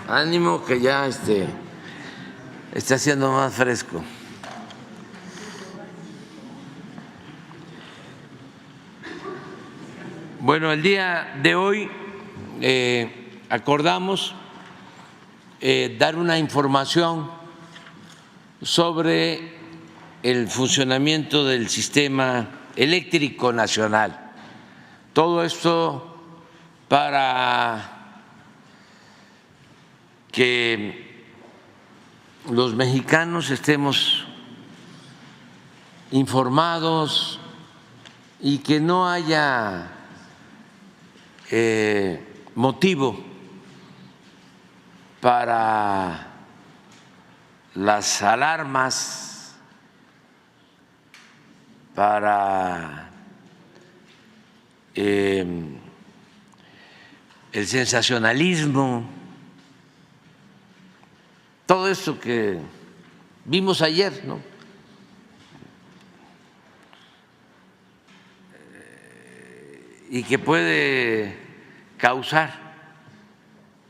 ánimo que ya está haciendo más fresco. Bueno, el día de hoy acordamos dar una información sobre el funcionamiento del sistema eléctrico nacional. Todo esto para que los mexicanos estemos informados y que no haya motivo para las alarmas, para el sensacionalismo, todo esto que vimos ayer, ¿no? Y que puede causar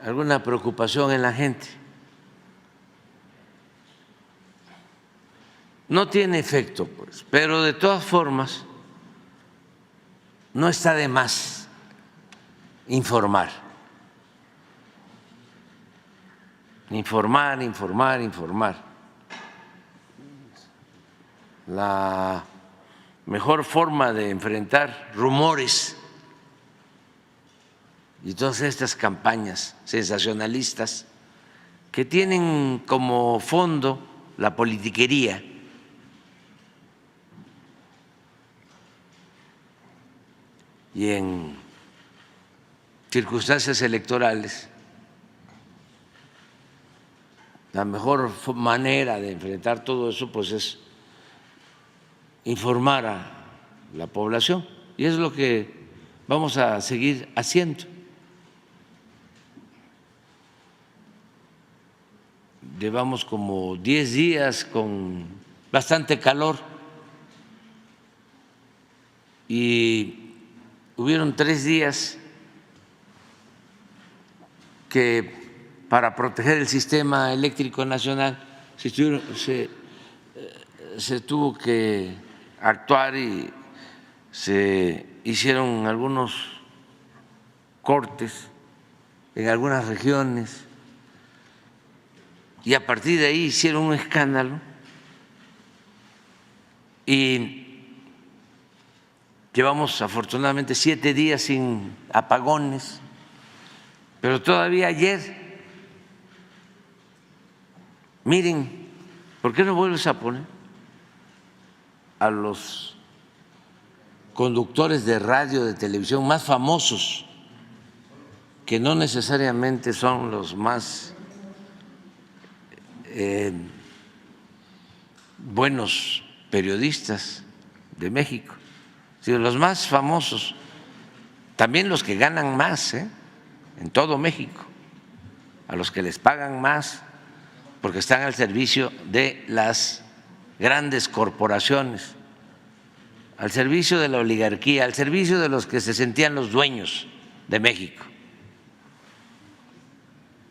alguna preocupación en la gente. No tiene efecto, pues, pero de todas formas no está de más informar. Informar. La mejor forma de enfrentar rumores y todas estas campañas sensacionalistas que tienen como fondo la politiquería y en circunstancias electorales, la mejor manera de enfrentar todo eso pues es informar a la población, y es lo que vamos a seguir haciendo. Llevamos como 10 días con bastante calor y hubieron 3 días que para proteger el sistema eléctrico nacional se tuvo que actuar y se hicieron algunos cortes en algunas regiones y a partir de ahí hicieron un escándalo y llevamos afortunadamente 7 días sin apagones, pero todavía ayer, miren, ¿por qué no vuelves a poner a los conductores de radio, de televisión más famosos, que no necesariamente son los más buenos periodistas de México, sino los más famosos, también los que ganan más en todo México, a los que les pagan más porque están al servicio de las grandes corporaciones, al servicio de la oligarquía, al servicio de los que se sentían los dueños de México?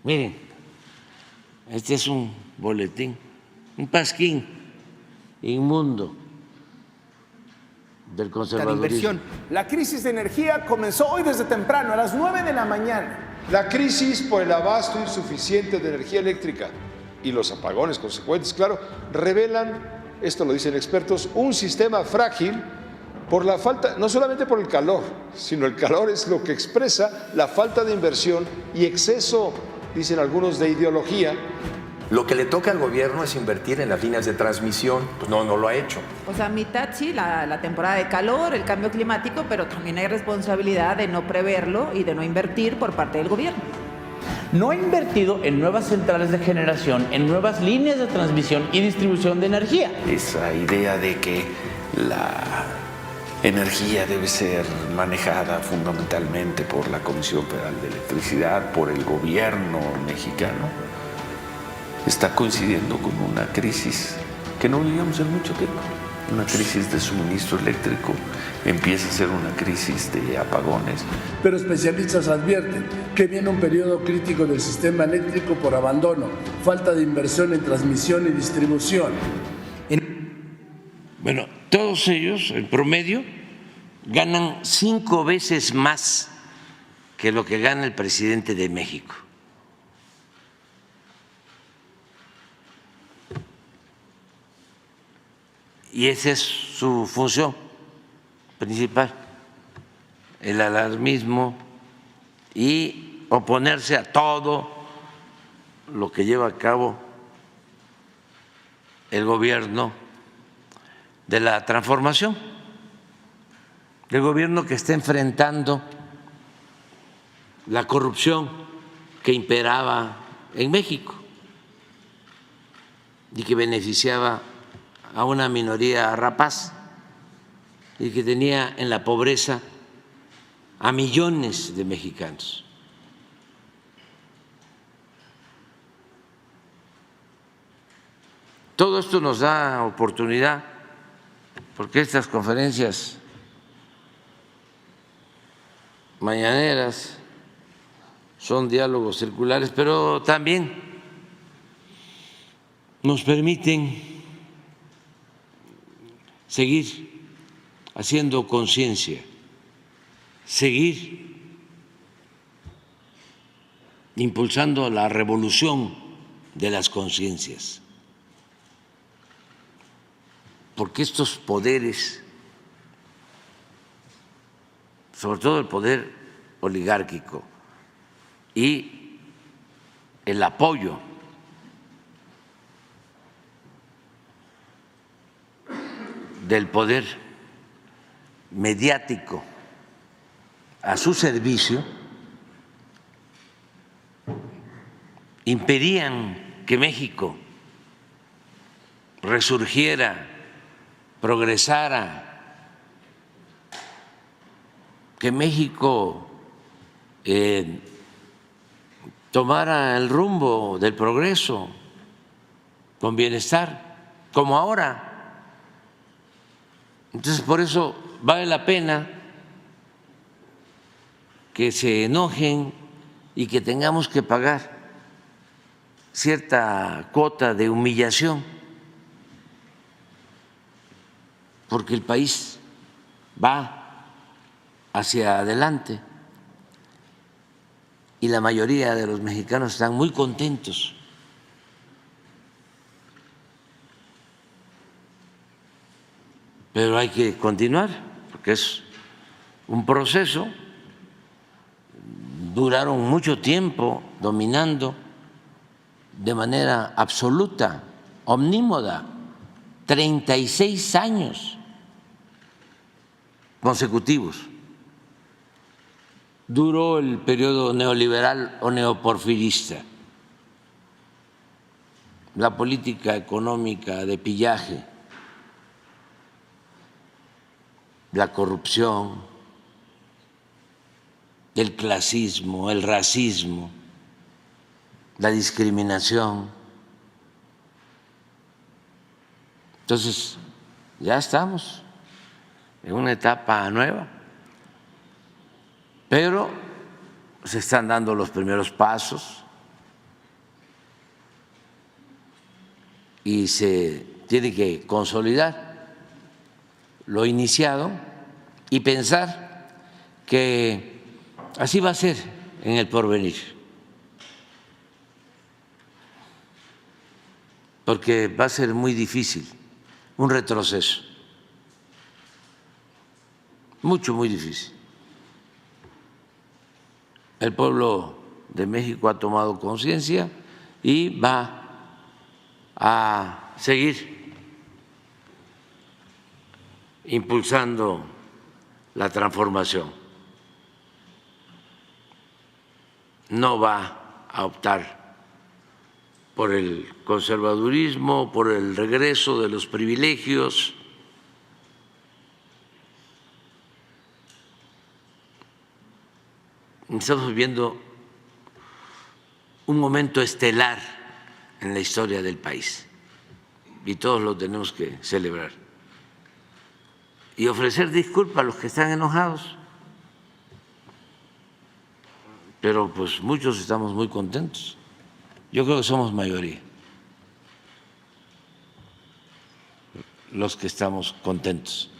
Miren, este es un boletín, un pasquín inmundo del conservadurismo. La crisis de energía comenzó hoy desde temprano, a las 9 de la mañana. La crisis por el abasto insuficiente de energía eléctrica y los apagones consecuentes, claro, revelan, esto lo dicen expertos, un sistema frágil por la falta, no solamente por el calor, sino el calor es lo que expresa la falta de inversión y exceso, dicen algunos, de ideología. Lo que le toca al gobierno es invertir en las líneas de transmisión, pues no lo ha hecho. O sea, mitad sí, la temporada de calor, el cambio climático, pero también hay responsabilidad de no preverlo y de no invertir por parte del gobierno. No ha invertido en nuevas centrales de generación, en nuevas líneas de transmisión y distribución de energía. Esa idea de que la energía debe ser manejada fundamentalmente por la Comisión Federal de Electricidad, por el gobierno mexicano, está coincidiendo con una crisis que no vivíamos en mucho tiempo. una crisis de suministro eléctrico, empieza a ser una crisis de apagones. Pero especialistas advierten que viene un periodo crítico del sistema eléctrico por abandono, falta de inversión en transmisión y distribución. Bueno, todos ellos, en promedio, ganan 5 veces más que lo que gana el presidente de México. Y esa es su función principal, el alarmismo y oponerse a todo lo que lleva a cabo el gobierno de la transformación, del gobierno que está enfrentando la corrupción que imperaba en México y que beneficiaba a una minoría rapaz y que tenía en la pobreza a millones de mexicanos. Todo esto nos da oportunidad, porque estas conferencias mañaneras son diálogos circulares, pero también nos permiten seguir haciendo conciencia, seguir impulsando la revolución de las conciencias, porque estos poderes, sobre todo el poder oligárquico y el apoyo del poder mediático a su servicio, impedían que México resurgiera, progresara, que México tomara el rumbo del progreso con bienestar, como ahora. Entonces, por eso vale la pena que se enojen y que tengamos que pagar cierta cuota de humillación, porque el país va hacia adelante y la mayoría de los mexicanos están muy contentos. Pero hay que continuar, porque es un proceso. Duraron mucho tiempo dominando de manera absoluta, omnímoda, 36 años consecutivos. Duró el periodo neoliberal o neoporfirista, la política económica de pillaje, la corrupción, el clasismo, el racismo, la discriminación. Entonces, ya estamos en una etapa nueva, pero se están dando los primeros pasos y se tiene que consolidar lo iniciado y pensar que así va a ser en el porvenir, porque va a ser muy difícil un retroceso, muy difícil. El pueblo de México ha tomado conciencia y va a seguir impulsando la transformación. No va a optar por el conservadurismo, por el regreso de los privilegios. Estamos viviendo un momento estelar en la historia del país y todos lo tenemos que celebrar. y ofrecer disculpas a los que están enojados. Pero pues muchos estamos muy contentos. Yo creo que somos mayoría los que estamos contentos.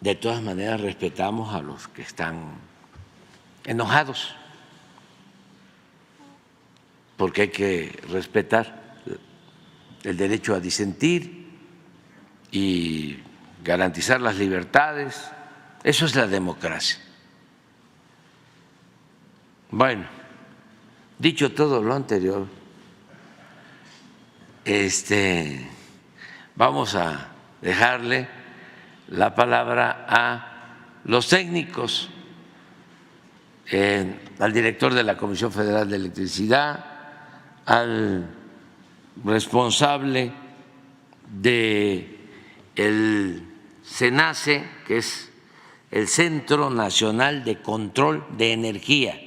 De todas maneras, respetamos a los que están enojados, porque hay que respetar el derecho a disentir y garantizar las libertades. Eso es la democracia. Bueno, dicho todo lo anterior, vamos a dejarle la palabra a los técnicos, al director de la Comisión Federal de Electricidad, al responsable del CENACE, que es el Centro Nacional de Control de Energía,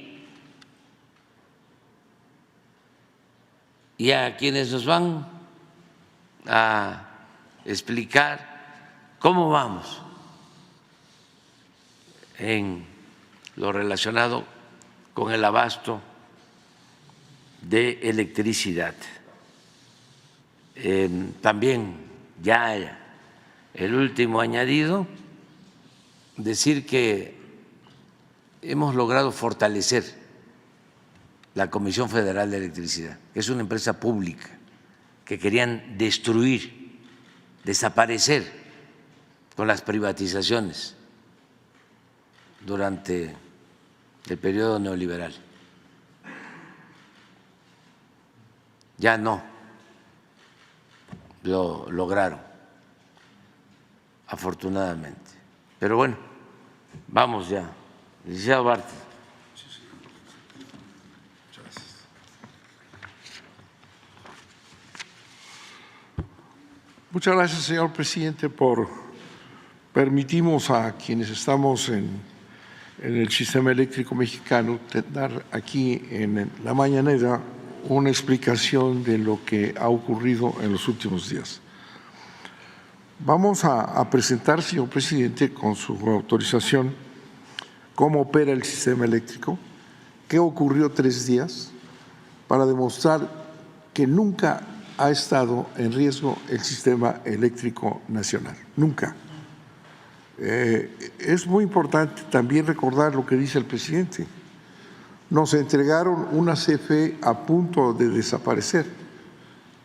y a quienes nos van a explicar cómo vamos en lo relacionado con el abasto de electricidad. También ya el último añadido, decir que hemos logrado fortalecer la Comisión Federal de Electricidad, que es una empresa pública que querían destruir, desaparecer con las privatizaciones durante el periodo neoliberal. Ya no lo lograron, afortunadamente. Pero bueno, vamos ya. Licenciado Bartlett. Muchas gracias, señor presidente, por permitirnos a quienes estamos en el sistema eléctrico mexicano dar aquí en la mañanera una explicación de lo que ha ocurrido en los últimos días. Vamos a presentar, señor presidente, con su autorización, cómo opera el sistema eléctrico, qué ocurrió 3 días, para demostrar que nunca ha estado en riesgo el sistema eléctrico nacional, nunca. Es muy importante también recordar lo que dice el presidente. Nos entregaron una CFE a punto de desaparecer.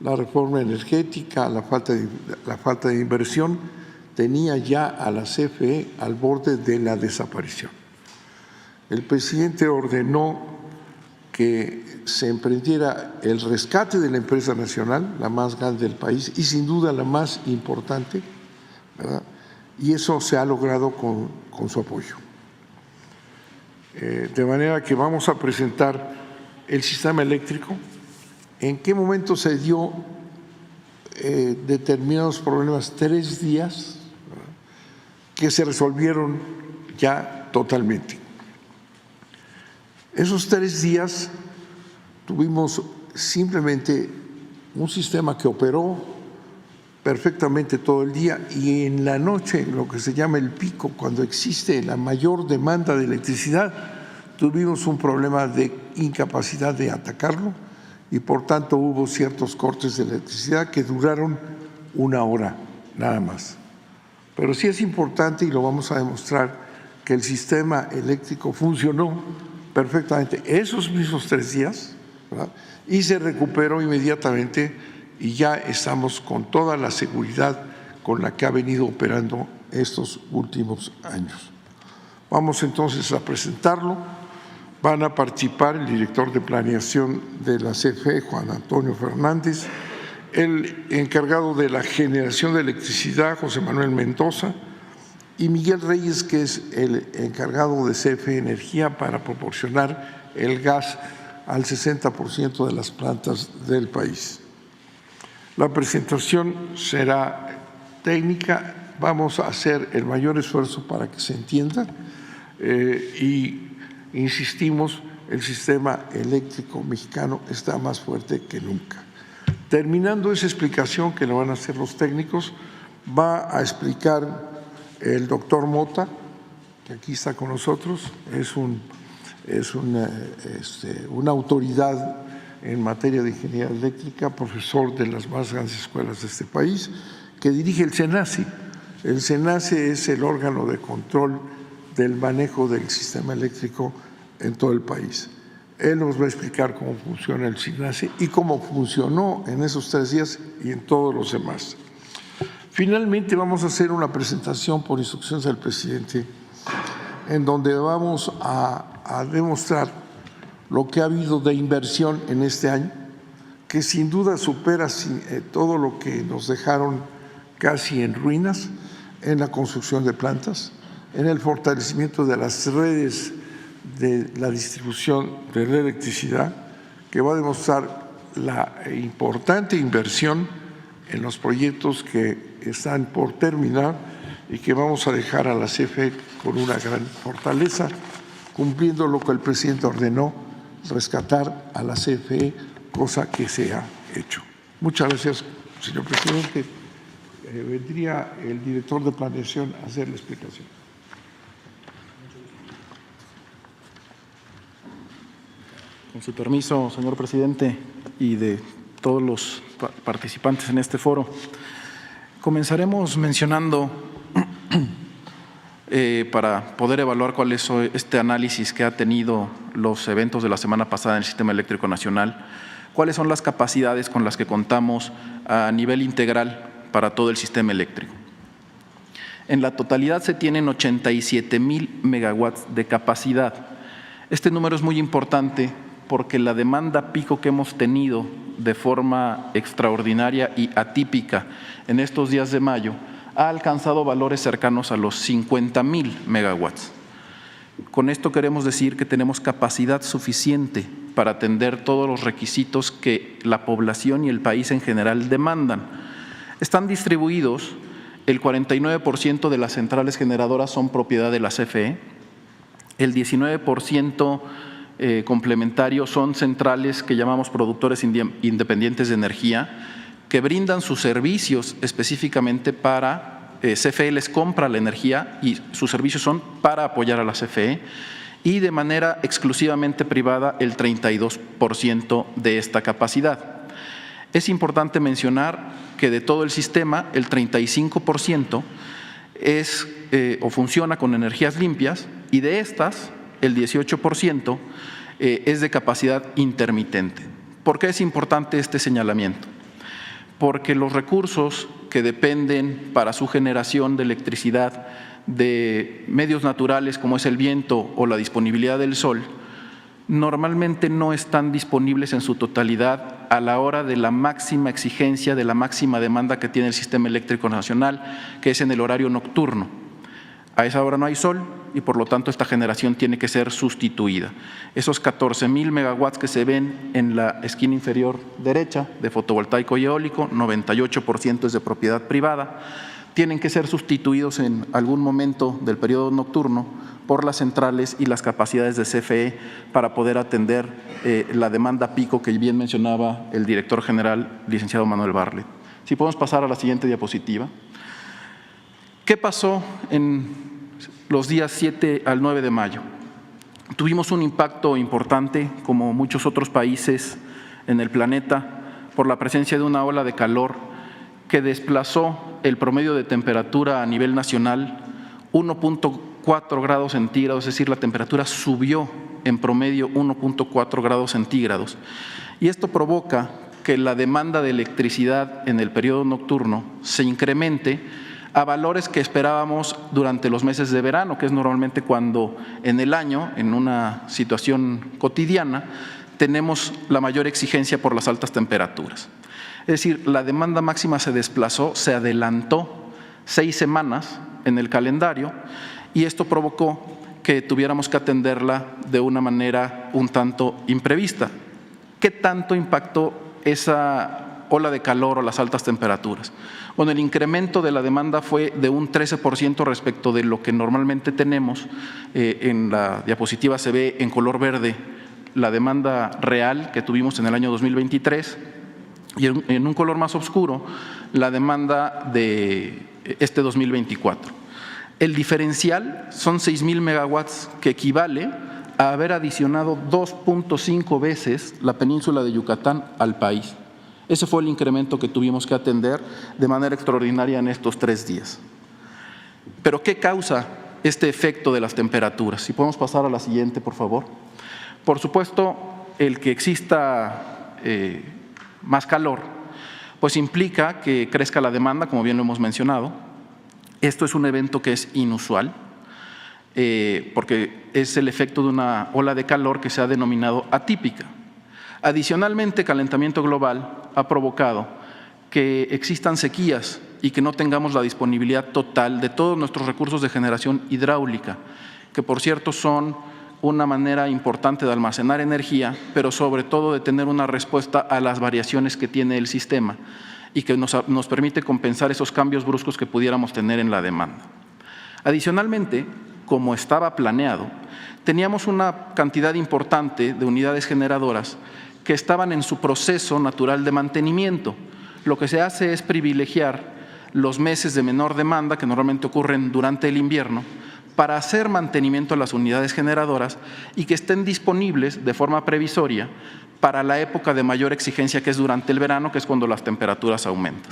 La reforma energética, la falta de inversión tenía ya a la CFE al borde de la desaparición. El presidente ordenó que se emprendiera el rescate de la empresa nacional, la más grande del país y sin duda la más importante, ¿verdad? Y eso se ha logrado con su apoyo. De manera que vamos a presentar el sistema eléctrico, en qué momento se dio determinados problemas, 3 días, ¿verdad?, que se resolvieron ya totalmente. Esos 3 días tuvimos simplemente un sistema que operó perfectamente todo el día y en la noche, lo que se llama el pico, cuando existe la mayor demanda de electricidad, tuvimos un problema de incapacidad de atacarlo y por tanto hubo ciertos cortes de electricidad que duraron 1 hora nada más. Pero sí es importante y lo vamos a demostrar que el sistema eléctrico funcionó perfectamente esos mismos 3 días, ¿verdad?, y se recuperó inmediatamente y ya estamos con toda la seguridad con la que ha venido operando estos últimos años. Vamos entonces a presentarlo. Van a participar el director de planeación de la CFE, Juan Antonio Fernández, el encargado de la generación de electricidad, José Manuel Mendoza, y Miguel Reyes, que es el encargado de CFE Energía para proporcionar el gas al 60% de las plantas del país. La presentación será técnica, vamos a hacer el mayor esfuerzo para que se entienda y insistimos, el sistema eléctrico mexicano está más fuerte que nunca. Terminando esa explicación que lo van a hacer los técnicos, va a explicar el doctor Mota, que aquí está con nosotros, es una autoridad en materia de ingeniería eléctrica, profesor de las más grandes escuelas de este país, que dirige el SENACE. El SENACE es el órgano de control del manejo del sistema eléctrico en todo el país. Él nos va a explicar cómo funciona el SENACE y cómo funcionó en esos 3 días y en todos los demás. Finalmente vamos a hacer una presentación por instrucciones del presidente en donde vamos a demostrar lo que ha habido de inversión en este año, que sin duda supera todo lo que nos dejaron casi en ruinas en la construcción de plantas, en el fortalecimiento de las redes de la distribución de la electricidad, que va a demostrar la importante inversión en los proyectos que están por terminar y que vamos a dejar a la CFE con una gran fortaleza, cumpliendo lo que el presidente ordenó, rescatar a la CFE, cosa que se ha hecho. Muchas gracias, señor presidente. Vendría el director de planeación a hacer la explicación. Con su permiso, señor presidente, y de todos los participantes en este foro, comenzaremos mencionando, para poder evaluar cuál es este análisis que ha tenido los eventos de la semana pasada en el Sistema Eléctrico Nacional, cuáles son las capacidades con las que contamos a nivel integral para todo el sistema eléctrico. En la totalidad se tienen 87,000 megawatts de capacidad. Este número es muy importante porque la demanda pico que hemos tenido de forma extraordinaria y atípica en estos días de mayo ha alcanzado valores cercanos a los 50,000 megawatts. Con esto queremos decir que tenemos capacidad suficiente para atender todos los requisitos que la población y el país en general demandan. Están distribuidos, el 49% de las centrales generadoras son propiedad de la CFE, el 19% complementario son centrales que llamamos productores independientes de energía, que brindan sus servicios específicamente para, CFE les compra la energía y sus servicios son para apoyar a la CFE, y de manera exclusivamente privada el 32% de esta capacidad. Es importante mencionar que de todo el sistema el 35% es o funciona con energías limpias y de estas el 18% es de capacidad intermitente. ¿Por qué es importante este señalamiento? Porque los recursos que dependen para su generación de electricidad de medios naturales como es el viento o la disponibilidad del sol, normalmente no están disponibles en su totalidad a la hora de la máxima exigencia, de la máxima demanda que tiene el Sistema Eléctrico Nacional, que es en el horario nocturno. A esa hora no hay sol y por lo tanto esta generación tiene que ser sustituida. Esos 14,000 megawatts que se ven en la esquina inferior derecha de fotovoltaico y eólico, 98% es de propiedad privada, tienen que ser sustituidos en algún momento del periodo nocturno por las centrales y las capacidades de CFE para poder atender la demanda pico que bien mencionaba el director general, licenciado Manuel Bartlett. Si podemos pasar a la siguiente diapositiva. ¿Qué pasó en los días 7 al 9 de mayo? Tuvimos un impacto importante, como muchos otros países en el planeta, por la presencia de una ola de calor que desplazó el promedio de temperatura a nivel nacional 1.4 grados centígrados, es decir, la temperatura subió en promedio 1.4 grados centígrados. Y esto provoca que la demanda de electricidad en el periodo nocturno se incremente a valores que esperábamos durante los meses de verano, que es normalmente cuando en el año, en una situación cotidiana, tenemos la mayor exigencia por las altas temperaturas. Es decir, la demanda máxima se desplazó, se adelantó 6 semanas en el calendario y esto provocó que tuviéramos que atenderla de una manera un tanto imprevista. ¿Qué tanto impactó esa ola de calor o las altas temperaturas? Bueno, el incremento de la demanda fue de un 13% respecto de lo que normalmente tenemos. En la diapositiva se ve en color verde la demanda real que tuvimos en el año 2023 y en un color más oscuro la demanda de este 2024. El diferencial son 6,000 megawatts, que equivale a haber adicionado 2.5 veces la península de Yucatán al país. Ese fue el incremento que tuvimos que atender de manera extraordinaria en estos 3 días. ¿Pero qué causa este efecto de las temperaturas? Si podemos pasar a la siguiente, por favor. Por supuesto, el que exista más calor, pues implica que crezca la demanda, como bien lo hemos mencionado. Esto es un evento que es inusual, porque es el efecto de una ola de calor que se ha denominado atípica. Adicionalmente, calentamiento global ha provocado que existan sequías y que no tengamos la disponibilidad total de todos nuestros recursos de generación hidráulica, que por cierto son una manera importante de almacenar energía, pero sobre todo de tener una respuesta a las variaciones que tiene el sistema y que nos permite compensar esos cambios bruscos que pudiéramos tener en la demanda. Adicionalmente, como estaba planeado, teníamos una cantidad importante de unidades generadoras que estaban en su proceso natural de mantenimiento. Lo que se hace es privilegiar los meses de menor demanda, que normalmente ocurren durante el invierno, para hacer mantenimiento a las unidades generadoras y que estén disponibles de forma previsoria para la época de mayor exigencia, que es durante el verano, que es cuando las temperaturas aumentan.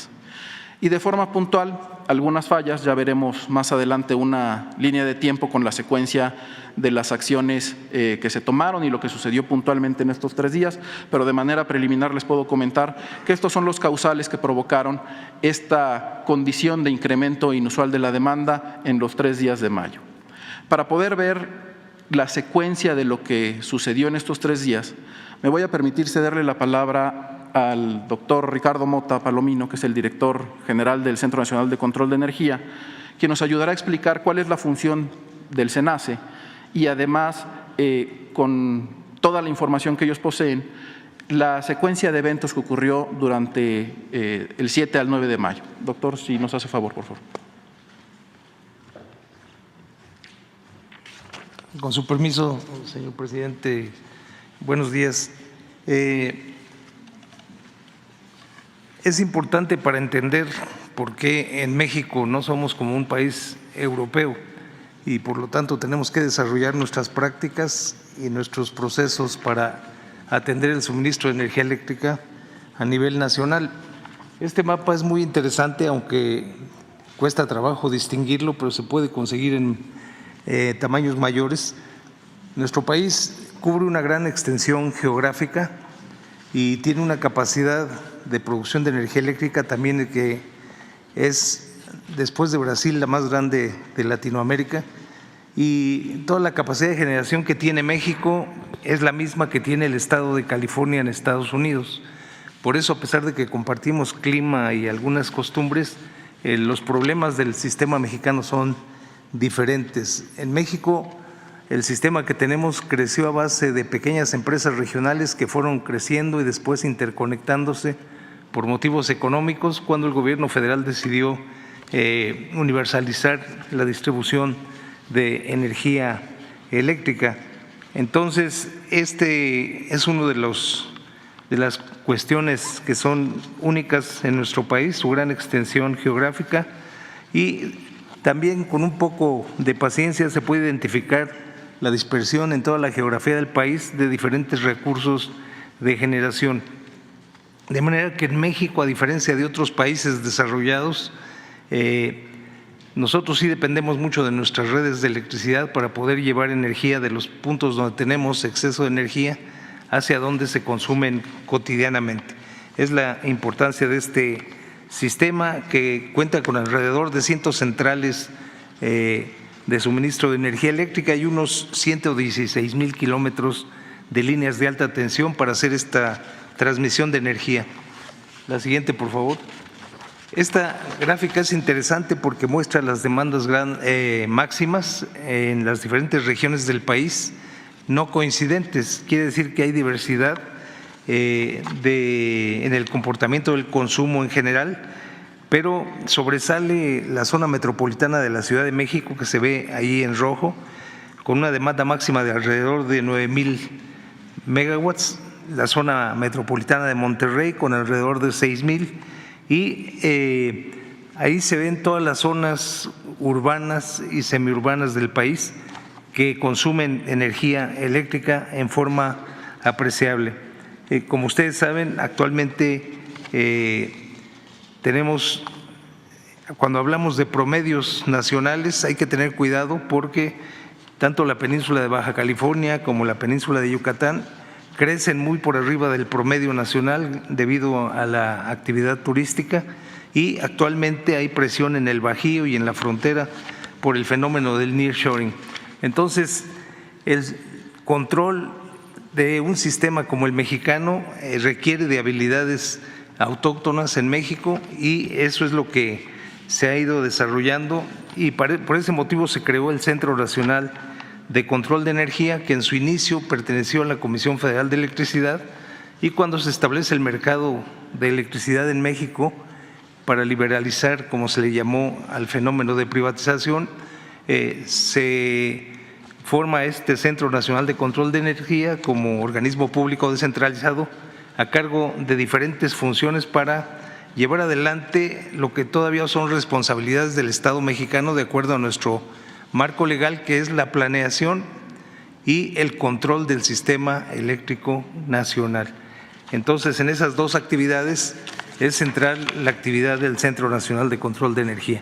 Y de forma puntual, algunas fallas, ya veremos más adelante una línea de tiempo con la secuencia de las acciones que se tomaron y lo que sucedió puntualmente en estos 3 días, pero de manera preliminar les puedo comentar que estos son los causales que provocaron esta condición de incremento inusual de la demanda en los 3 días de mayo. Para poder ver la secuencia de lo que sucedió en estos 3 días, me voy a permitir cederle la palabra al doctor Ricardo Mota Palomino, que es el director general del Centro Nacional de Control de Energía, quien nos ayudará a explicar cuál es la función del CENACE y además, con toda la información que ellos poseen, la secuencia de eventos que ocurrió durante el 7 al 9 de mayo. Doctor, si nos hace favor, por favor. Con su permiso, señor presidente, buenos días. Es importante para entender por qué en México no somos como un país europeo y por lo tanto tenemos que desarrollar nuestras prácticas y nuestros procesos para atender el suministro de energía eléctrica a nivel nacional. Este mapa es muy interesante, aunque cuesta trabajo distinguirlo, pero se puede conseguir en tamaños mayores. Nuestro país cubre una gran extensión geográfica y tiene una capacidad de producción de energía eléctrica también que es, después de Brasil, la más grande de Latinoamérica, y toda la capacidad de generación que tiene México es la misma que tiene el estado de California en Estados Unidos. Por eso, a pesar de que compartimos clima y algunas costumbres, los problemas del sistema mexicano son diferentes. En México, el sistema que tenemos creció a base de pequeñas empresas regionales que fueron creciendo y después interconectándose por motivos económicos cuando el gobierno federal decidió universalizar la distribución de energía eléctrica. Entonces, este es uno de las cuestiones que son únicas en nuestro país, su gran extensión geográfica, y también con un poco de paciencia se puede identificar la dispersión en toda la geografía del país de diferentes recursos de generación. De manera que en México, a diferencia de otros países desarrollados, nosotros sí dependemos mucho de nuestras redes de electricidad para poder llevar energía de los puntos donde tenemos exceso de energía hacia donde se consumen cotidianamente. Es la importancia de este sistema, que cuenta con alrededor de 100 centrales de suministro de energía eléctrica y unos 116,000 kilómetros de líneas de alta tensión para hacer esta transmisión de energía. La siguiente, por favor. Esta gráfica es interesante porque muestra las demandas máximas en las diferentes regiones del país, no coincidentes. Quiere decir que hay diversidad en el comportamiento del consumo en general, pero sobresale la zona metropolitana de la Ciudad de México, que se ve ahí en rojo, con una demanda máxima de alrededor de 9,000 megawatts, la zona metropolitana de Monterrey con alrededor de 6,000 y ahí se ven todas las zonas urbanas y semiurbanas del país que consumen energía eléctrica en forma apreciable. Como ustedes saben, actualmente tenemos, cuando hablamos de promedios nacionales, hay que tener cuidado porque tanto la península de Baja California como la península de Yucatán crecen muy por arriba del promedio nacional debido a la actividad turística, y actualmente hay presión en el Bajío y en la frontera por el fenómeno del nearshoring. Entonces, el control de un sistema como el mexicano requiere de habilidades autóctonas en México, y eso es lo que se ha ido desarrollando, y por ese motivo se creó el Centro Nacional de Control de Energía, que en su inicio perteneció a la Comisión Federal de Electricidad, y cuando se establece el mercado de electricidad en México para liberalizar, como se le llamó al fenómeno de privatización, se forma este Centro Nacional de Control de Energía como organismo público descentralizado a cargo de diferentes funciones para llevar adelante lo que todavía son responsabilidades del Estado mexicano de acuerdo a nuestro marco legal, que es la planeación y el control del sistema eléctrico nacional. Entonces, en esas dos actividades es central la actividad del Centro Nacional de Control de Energía.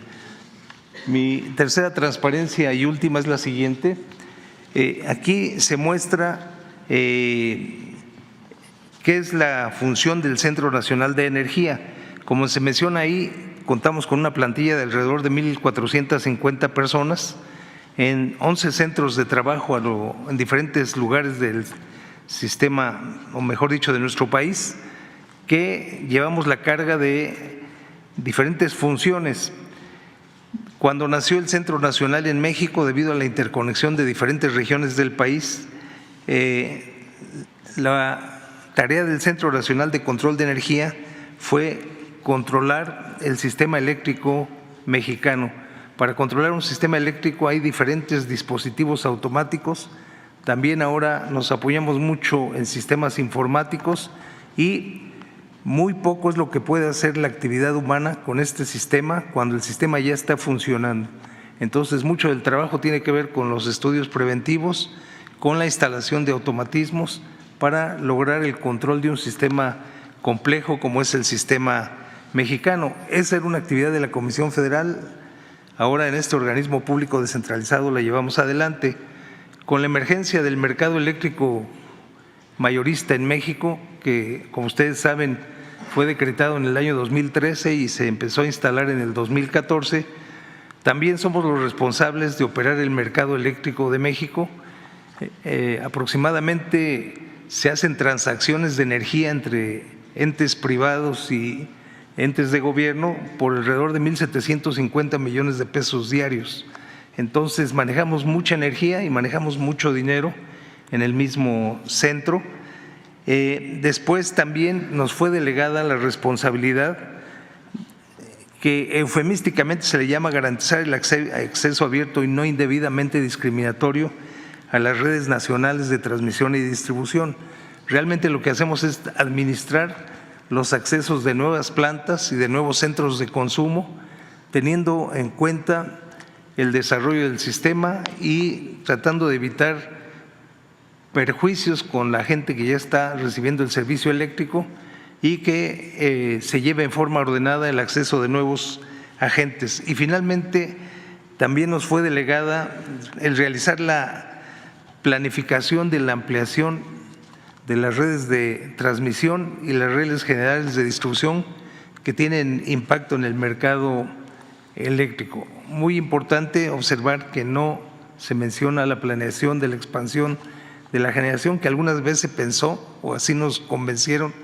Mi tercera transparencia y última es la siguiente. Aquí se muestra qué es la función del Centro Nacional de Energía. Como se menciona ahí, contamos con una plantilla de alrededor de 1,450 personas en 11 centros de trabajo en diferentes lugares del sistema, o mejor dicho, de nuestro país, que llevamos la carga de diferentes funciones. Cuando nació el Centro Nacional en México, debido a la interconexión de diferentes regiones del país, la tarea del Centro Nacional de Control de Energía fue controlar el sistema eléctrico mexicano. Para controlar un sistema eléctrico hay diferentes dispositivos automáticos. También ahora nos apoyamos mucho en sistemas informáticos, y muy poco es lo que puede hacer la actividad humana con este sistema cuando el sistema ya está funcionando. Entonces, mucho del trabajo tiene que ver con los estudios preventivos, con la instalación de automatismos para lograr el control de un sistema complejo como es el sistema mexicano. Esa era una actividad de la Comisión Federal. Ahora, en este organismo público descentralizado la llevamos adelante. Con la emergencia del mercado eléctrico mayorista en México, que como ustedes saben fue decretado en el año 2013 y se empezó a instalar en el 2014, también somos los responsables de operar el mercado eléctrico de México. Aproximadamente se hacen transacciones de energía entre entes privados y entes de gobierno por alrededor de 1,750 millones de pesos diarios. Entonces, manejamos mucha energía y manejamos mucho dinero en el mismo centro. Después también nos fue delegada la responsabilidad, que eufemísticamente se le llama garantizar el acceso abierto y no indebidamente discriminatorio a las redes nacionales de transmisión y distribución. Realmente lo que hacemos es administrar los accesos de nuevas plantas y de nuevos centros de consumo, teniendo en cuenta el desarrollo del sistema y tratando de evitar perjuicios con la gente que ya está recibiendo el servicio eléctrico, y que se lleve en forma ordenada el acceso de nuevos agentes. Y finalmente también nos fue delegada el realizar la planificación de la ampliación de las redes de transmisión y las redes generales de distribución que tienen impacto en el mercado eléctrico. Muy importante observar que no se menciona la planeación de la expansión de la generación, que algunas veces se pensó, o así nos convencieron,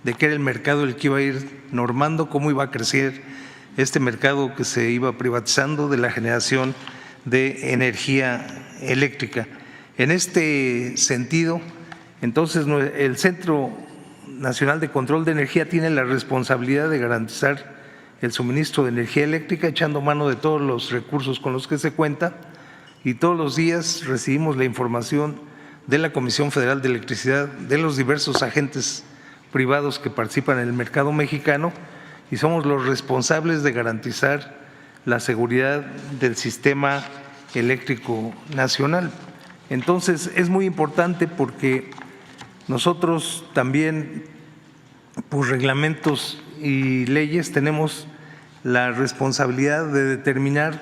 de que era el mercado el que iba a ir normando cómo iba a crecer este mercado que se iba privatizando de la generación de energía eléctrica. En este sentido, entonces, el Centro Nacional de Control de Energía tiene la responsabilidad de garantizar el suministro de energía eléctrica, echando mano de todos los recursos con los que se cuenta, y todos los días recibimos la información de la Comisión Federal de Electricidad, de los diversos agentes privados que participan en el mercado mexicano, y somos los responsables de garantizar la seguridad del sistema eléctrico nacional. Entonces, es muy importante porque nosotros también, por reglamentos y leyes, tenemos la responsabilidad de determinar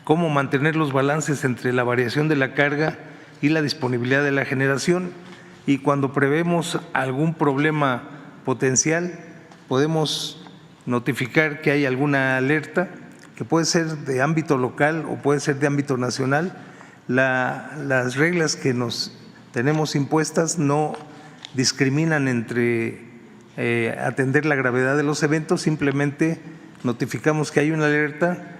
cómo mantener los balances entre la variación de la carga y la disponibilidad de la generación. Y cuando prevemos algún problema potencial, podemos notificar que hay alguna alerta, que puede ser de ámbito local o puede ser de ámbito nacional. Las reglas que nos tenemos impuestas no discriminan entre atender la gravedad de los eventos, simplemente notificamos que hay una alerta.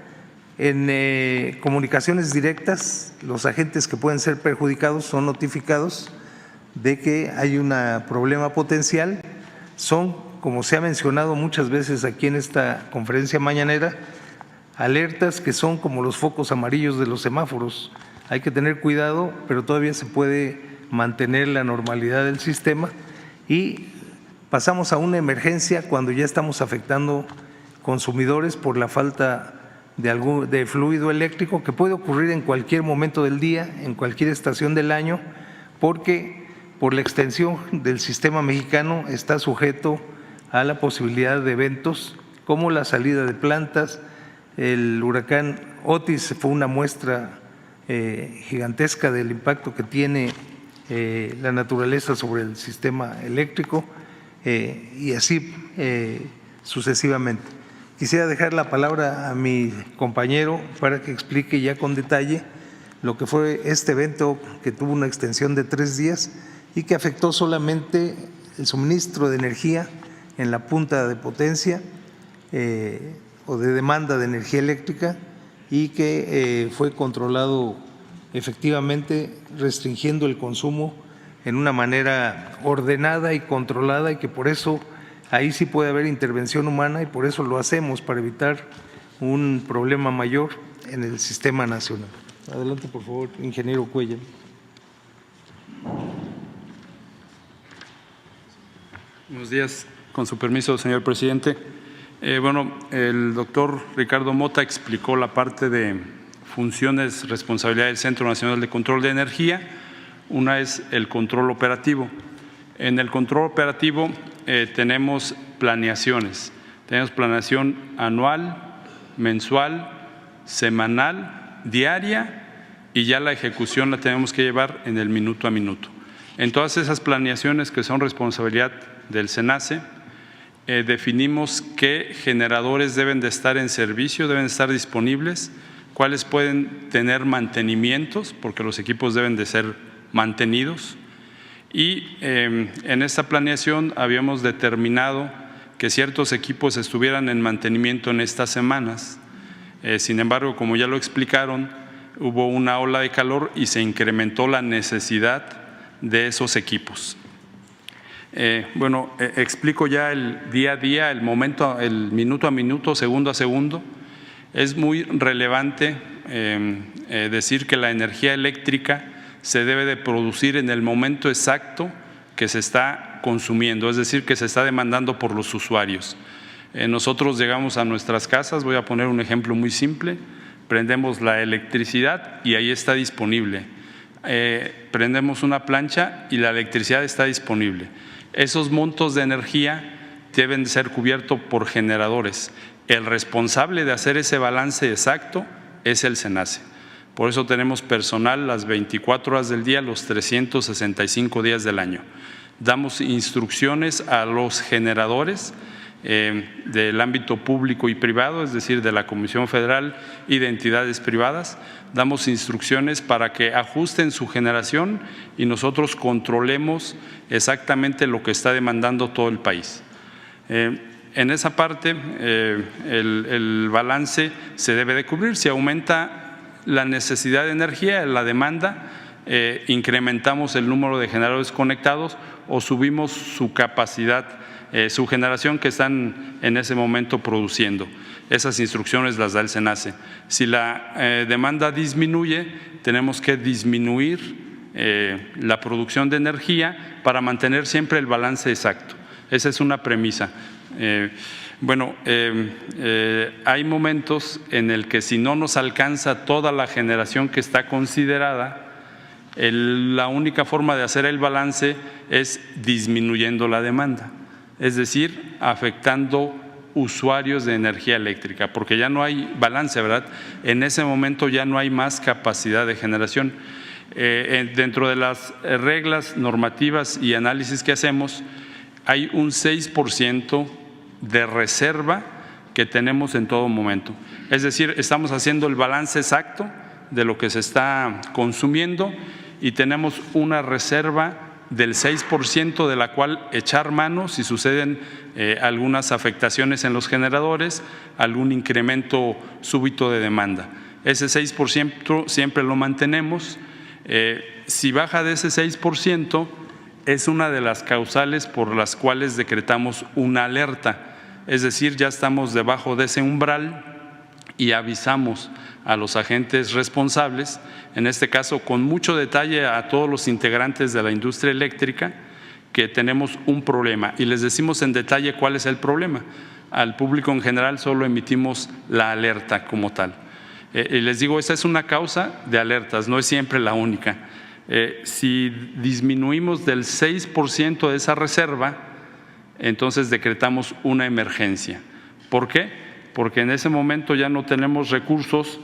En comunicaciones directas, los agentes que pueden ser perjudicados son notificados de que hay un problema potencial. Son, como se ha mencionado muchas veces aquí en esta conferencia mañanera, alertas que son como los focos amarillos de los semáforos. Hay que tener cuidado, pero todavía se puede mantener la normalidad del sistema y pasamos a una emergencia cuando ya estamos afectando consumidores por la falta de fluido eléctrico, que puede ocurrir en cualquier momento del día, en cualquier estación del año, porque por la extensión del sistema mexicano está sujeto a la posibilidad de eventos como la salida de plantas. El huracán Otis fue una muestra gigantesca del impacto que tiene la naturaleza sobre el sistema eléctrico y así sucesivamente. Quisiera dejar la palabra a mi compañero para que explique ya con detalle lo que fue este evento que tuvo una extensión de 3 días y que afectó solamente el suministro de energía en la punta de potencia o de demanda de energía eléctrica y que fue controlado efectivamente restringiendo el consumo en una manera ordenada y controlada y que por eso ahí sí puede haber intervención humana y por eso lo hacemos, para evitar un problema mayor en el sistema nacional. Adelante, por favor, ingeniero Cuellar. Buenos días, con su permiso, señor presidente. El doctor Ricardo Mota explicó la parte de funciones, responsabilidad del Centro Nacional de Control de Energía. Una es el control operativo. En el control operativo tenemos planeaciones. Tenemos planeación anual, mensual, semanal, diaria y ya la ejecución la tenemos que llevar en el minuto a minuto. En todas esas planeaciones que son responsabilidad del SENACE, definimos qué generadores deben de estar en servicio, deben de estar disponibles, cuáles pueden tener mantenimientos, porque los equipos deben de ser mantenidos. Y en esta planeación habíamos determinado que ciertos equipos estuvieran en mantenimiento en estas semanas. Sin embargo, como ya lo explicaron, hubo una ola de calor y se incrementó la necesidad de esos equipos. Explico ya el día a día, el minuto a minuto, segundo a segundo. Es muy relevante decir que la energía eléctrica se debe de producir en el momento exacto que se está consumiendo, es decir, que se está demandando por los usuarios. Nosotros llegamos a nuestras casas, voy a poner un ejemplo muy simple, prendemos la electricidad y ahí está disponible. Prendemos una plancha y la electricidad está disponible. Esos montos de energía deben ser cubiertos por generadores. El responsable de hacer ese balance exacto es el SENACE. Por eso tenemos personal las 24 horas del día, los 365 días del año. Damos instrucciones a los generadores del ámbito público y privado, es decir, de la Comisión Federal y de entidades privadas. Damos instrucciones para que ajusten su generación y nosotros controlemos exactamente lo que está demandando todo el país. En esa parte, el balance se debe de cubrir. Si aumenta la necesidad de energía, la demanda, incrementamos el número de generadores conectados o subimos su capacidad, su generación que están en ese momento produciendo. Esas instrucciones las da el SENACE. Si la demanda disminuye, tenemos que disminuir la producción de energía para mantener siempre el balance exacto. Esa es una premisa. Hay momentos en el que si no nos alcanza toda la generación que está considerada, la única forma de hacer el balance es disminuyendo la demanda, es decir, afectando usuarios de energía eléctrica, porque ya no hay balance, ¿verdad? En ese momento ya no hay más capacidad de generación. Dentro de las reglas normativas y análisis que hacemos, hay un 6% de reserva que tenemos en todo momento. Es decir, estamos haciendo el balance exacto de lo que se está consumiendo y tenemos una reserva del 6% de la cual echar mano si suceden algunas afectaciones en los generadores, algún incremento súbito de demanda. Ese 6% siempre lo mantenemos. Si baja de ese 6%, es una de las causales por las cuales decretamos una alerta. Es decir, ya estamos debajo de ese umbral y avisamos a los agentes responsables, en este caso con mucho detalle a todos los integrantes de la industria eléctrica, que tenemos un problema y les decimos en detalle cuál es el problema. Al público en general solo emitimos la alerta como tal. Y les digo, esa es una causa de alertas, no es siempre la única. Si disminuimos del 6% de esa reserva, entonces decretamos una emergencia. ¿Por qué? Porque en ese momento ya no tenemos recursos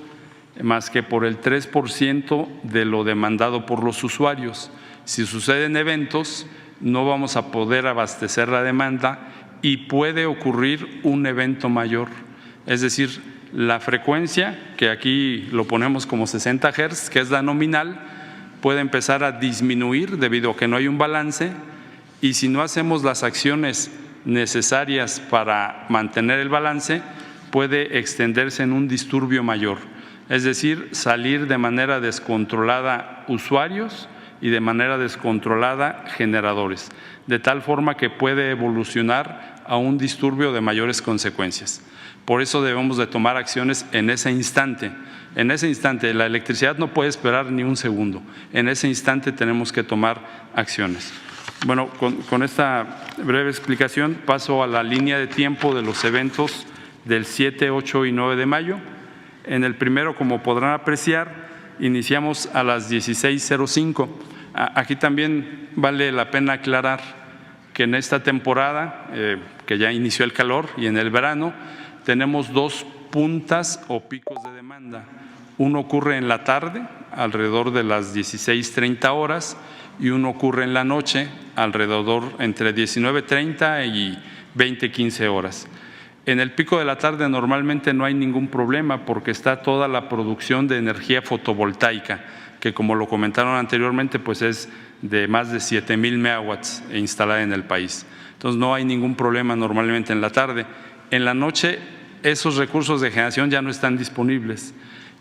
más que por el 3% de lo demandado por los usuarios. Si suceden eventos, no vamos a poder abastecer la demanda y puede ocurrir un evento mayor. Es decir, la frecuencia, que aquí lo ponemos como 60 Hz, que es la nominal, puede empezar a disminuir debido a que no hay un balance, y si no hacemos las acciones necesarias para mantener el balance, puede extenderse en un disturbio mayor, es decir, salir de manera descontrolada usuarios y de manera descontrolada generadores, de tal forma que puede evolucionar a un disturbio de mayores consecuencias. Por eso debemos de tomar acciones en ese instante. En ese instante, la electricidad no puede esperar ni un segundo. En ese instante tenemos que tomar acciones. Bueno, con esta breve explicación paso a la línea de tiempo de los eventos del 7, 8 y 9 de mayo. En el primero, como podrán apreciar, iniciamos a las 16:05. Aquí también vale la pena aclarar que en esta temporada, que ya inició el calor, y en el verano, tenemos dos puntas o picos de demanda. Uno ocurre en la tarde, alrededor de las 16:30 horas, y uno ocurre en la noche, alrededor entre 19:30 y 20:15 horas. En el pico de la tarde normalmente no hay ningún problema porque está toda la producción de energía fotovoltaica, que como lo comentaron anteriormente, pues es de más de 7,000 megawatts instalada en el país. Entonces no hay ningún problema normalmente en la tarde. En la noche esos recursos de generación ya no están disponibles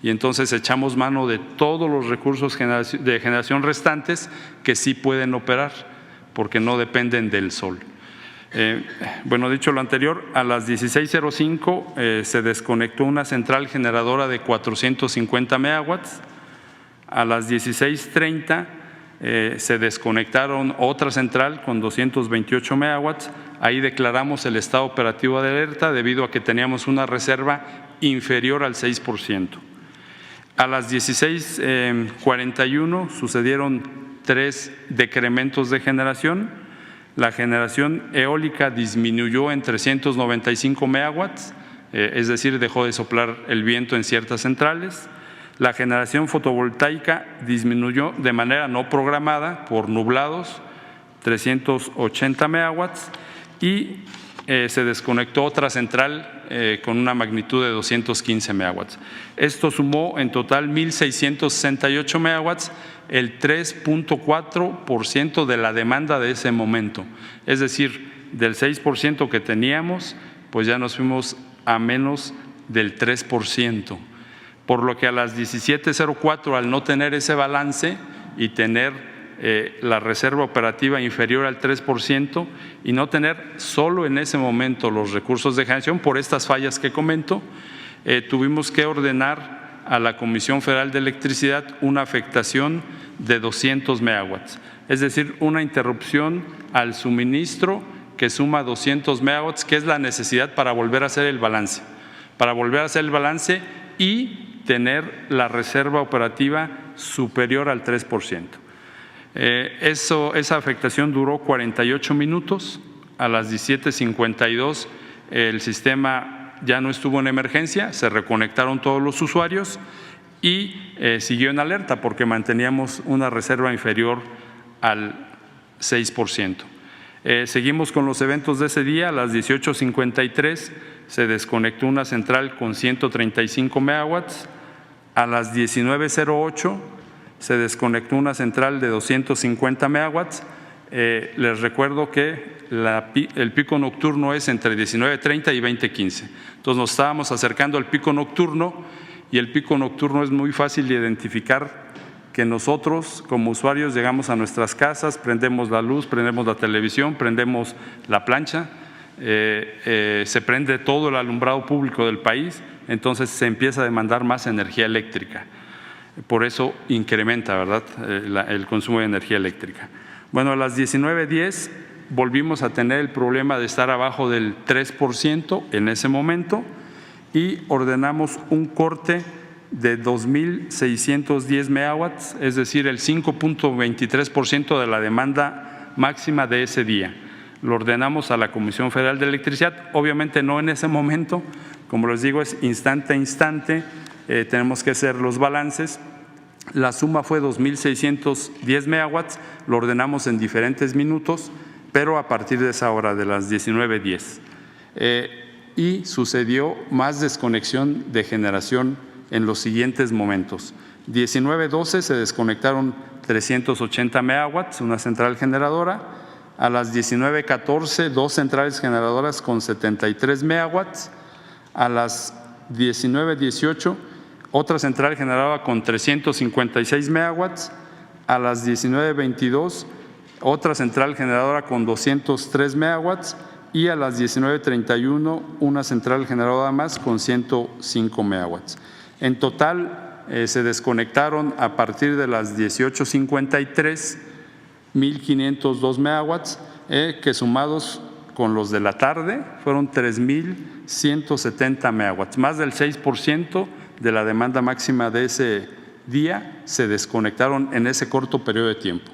y entonces echamos mano de todos los recursos de generación restantes que sí pueden operar porque no dependen del sol. Bueno, dicho lo anterior, a las 16:05 se desconectó una central generadora de 450 megawatts. A las 16:30 se desconectaron otra central con 228 megawatts. Ahí declaramos el estado operativo de alerta debido a que teníamos una reserva inferior al 6%. A las 16:41 sucedieron 3 decrementos de generación. La generación eólica disminuyó en 395 megawatts, es decir, dejó de soplar el viento en ciertas centrales. La generación fotovoltaica disminuyó de manera no programada por nublados, 380 megawatts, y se desconectó otra central con una magnitud de 215 megawatts. Esto sumó en total 1,668 megawatts, el 3.4% de la demanda de ese momento. Es decir, del 6% que teníamos, pues ya nos fuimos a menos del 3%. Por lo que a las 17:04, al no tener ese balance y tener la reserva operativa inferior al 3% y no tener solo en ese momento los recursos de generación por estas fallas que comento, tuvimos que ordenar a la Comisión Federal de Electricidad una afectación de 200 megawatts, es decir, una interrupción al suministro que suma 200 megawatts, que es la necesidad para volver a hacer el balance. Para volver a hacer el balance y tener la reserva operativa superior al 3%. Esa afectación duró 48 minutos. A las 17:52 el sistema ya no estuvo en emergencia, se reconectaron todos los usuarios y siguió en alerta porque manteníamos una reserva inferior al 6%. Seguimos con los eventos de ese día. A las 18:53 se desconectó una central con 135 megawatts. A las 19:08 se desconectó una central de 250 megawatts. Les recuerdo que el pico nocturno es entre 19:30 y 20:15. Entonces nos estábamos acercando al pico nocturno y el pico nocturno es muy fácil de identificar, que nosotros como usuarios llegamos a nuestras casas, prendemos la luz, prendemos la televisión, prendemos la plancha, se prende todo el alumbrado público del país, entonces se empieza a demandar más energía eléctrica. Por eso incrementa, ¿verdad?, el consumo de energía eléctrica. Bueno, a las 19:10 volvimos a tener el problema de estar abajo del 3% en ese momento y ordenamos un corte de 2.610 megawatts, es decir, el 5.23% de la demanda máxima de ese día. Lo ordenamos a la Comisión Federal de Electricidad, obviamente no en ese momento, como les digo, es instante a instante, tenemos que hacer los balances. La suma fue 2.610 megawatts, lo ordenamos en diferentes minutos, pero a partir de esa hora, de las 19:10. Y sucedió más desconexión de generación en los siguientes momentos. 19:12 se desconectaron 380 megawatts, una central generadora. A las 19:14, dos centrales generadoras con 73 megawatts. A las 19:18, otra central generadora con 356 megawatts. A las 19:22, otra central generadora con 203 megawatts. Y a las 19:31, una central generadora más con 105 megawatts. En total, se desconectaron a partir de las 18:53 1.502 megawatts, que sumados con los de la tarde fueron 3.170 megawatts. Más del 6% de la demanda máxima de ese día se desconectaron en ese corto periodo de tiempo.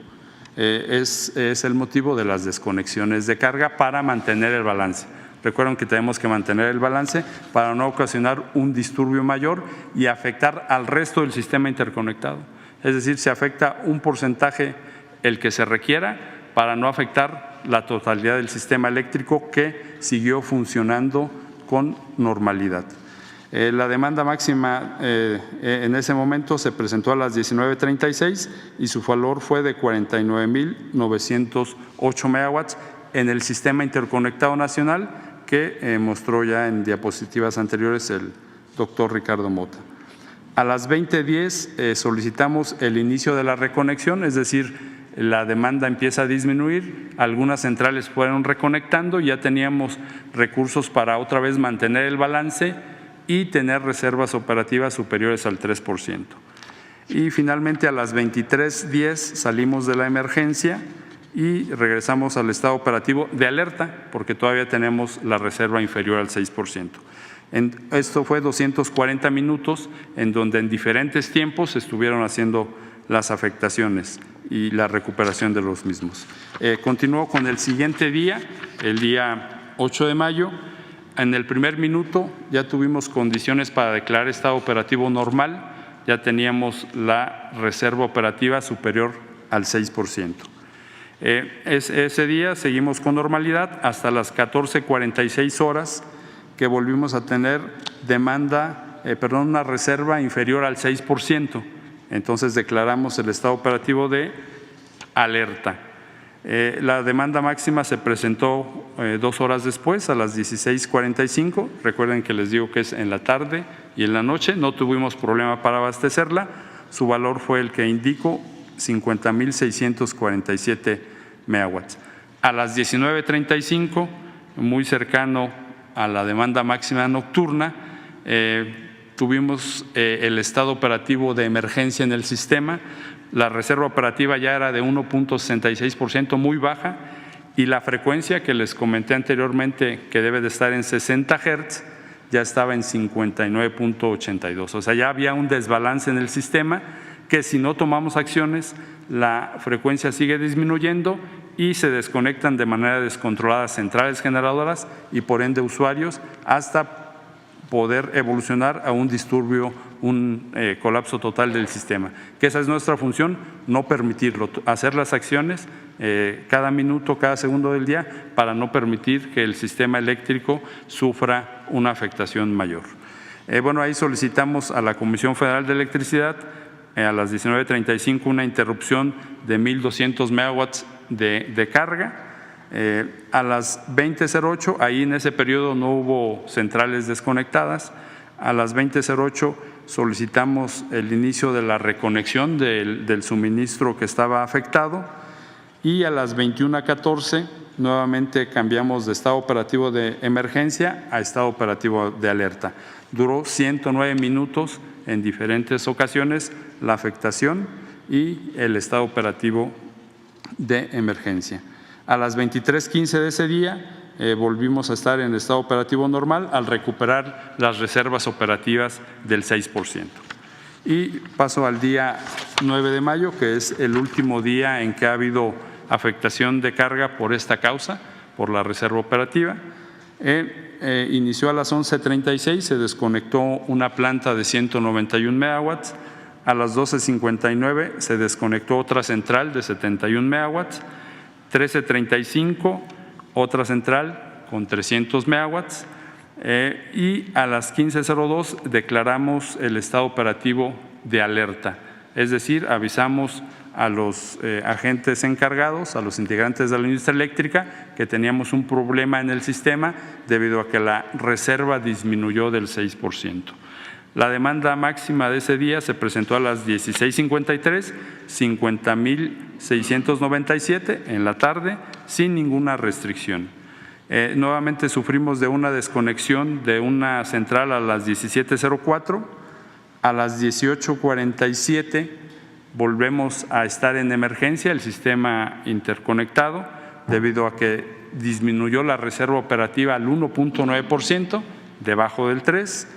Es el motivo de las desconexiones de carga para mantener el balance. Recuerden que tenemos que mantener el balance para no ocasionar un disturbio mayor y afectar al resto del sistema interconectado. Es decir, se afecta un porcentaje el que se requiera para no afectar la totalidad del sistema eléctrico que siguió funcionando con normalidad. La demanda máxima en ese momento se presentó a las 19:36 y su valor fue de 49.908 megawatts en el sistema interconectado nacional que mostró ya en diapositivas anteriores el doctor Ricardo Mota. A las 20:10 solicitamos el inicio de la reconexión, es decir, la demanda empieza a disminuir, algunas centrales fueron reconectando, ya teníamos recursos para otra vez mantener el balance y tener reservas operativas superiores al 3%. Y finalmente a las 23:10 salimos de la emergencia y regresamos al estado operativo de alerta porque todavía tenemos la reserva inferior al 6%. Esto fue 240 minutos en donde en diferentes tiempos se estuvieron haciendo las afectaciones y la recuperación de los mismos. Continuó con el siguiente día, el día 8 de mayo. En el primer minuto ya tuvimos condiciones para declarar estado operativo normal, ya teníamos la reserva operativa superior al 6%. Ese día seguimos con normalidad hasta las 14:46 horas que volvimos a tener una reserva inferior al 6%. Entonces declaramos el estado operativo de alerta. La demanda máxima se presentó 2 horas después, a las 16:45. Recuerden que les digo que es en la tarde y en la noche. No tuvimos problema para abastecerla. Su valor fue el que indico, 50.647 megawatts. A las 19:35, muy cercano a la demanda máxima nocturna, tuvimos el estado operativo de emergencia en el sistema. La reserva operativa ya era de 1.66%, muy baja, y la frecuencia que les comenté anteriormente, que debe de estar en 60 Hz, ya estaba en 59.82. O sea, ya había un desbalance en el sistema que si no tomamos acciones, la frecuencia sigue disminuyendo y se desconectan de manera descontrolada centrales generadoras y por ende usuarios hasta poder evolucionar a un disturbio, un colapso total del sistema. Que esa es nuestra función, no permitirlo, hacer las acciones cada minuto, cada segundo del día para no permitir que el sistema eléctrico sufra una afectación mayor. Bueno, ahí solicitamos a la Comisión Federal de Electricidad a las 19:35 una interrupción de 1,200 megawatts de carga. A las 20:08, ahí en ese periodo no hubo centrales desconectadas. A las 20:08 solicitamos el inicio de la reconexión del suministro que estaba afectado y a las 21:14 nuevamente cambiamos de estado operativo de emergencia a estado operativo de alerta. Duró 109 minutos en diferentes ocasiones la afectación y el estado operativo de emergencia. A las 23:15 de ese día volvimos a estar en estado operativo normal al recuperar las reservas operativas del 6%. Y paso al día 9 de mayo, que es el último día en que ha habido afectación de carga por esta causa, por la reserva operativa. Inició a las 11:36, se desconectó una planta de 191 megawatts. A las 12:59 se desconectó otra central de 71 megawatts. 13:35 otra central con 300 megawatts y a las 15:02 declaramos el estado operativo de alerta, es decir, avisamos a los agentes encargados, a los integrantes de la industria eléctrica que teníamos un problema en el sistema debido a que la reserva disminuyó del 6%. La demanda máxima de ese día se presentó a las 16:53, 50,697 en la tarde, sin ninguna restricción. Nuevamente sufrimos de una desconexión de una central a las 17:04, a las 18:47 volvemos a estar en emergencia, el sistema interconectado, debido a que disminuyó la reserva operativa al 1.9%, debajo del 3%.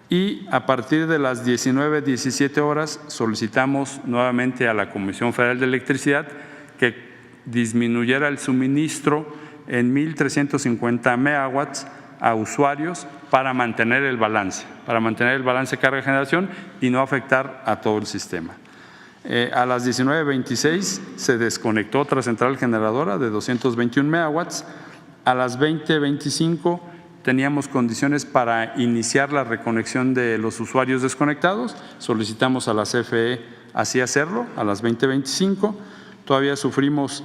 Y a partir de las 19:17 horas solicitamos nuevamente a la Comisión Federal de Electricidad que disminuyera el suministro en 1,350 megawatts a usuarios para mantener el balance carga-generación y no afectar a todo el sistema. A las 19:26 se desconectó otra central generadora de 221 megawatts. A las 20:25 teníamos condiciones para iniciar la reconexión de los usuarios desconectados. Solicitamos a la CFE así hacerlo a las 20:25. Todavía sufrimos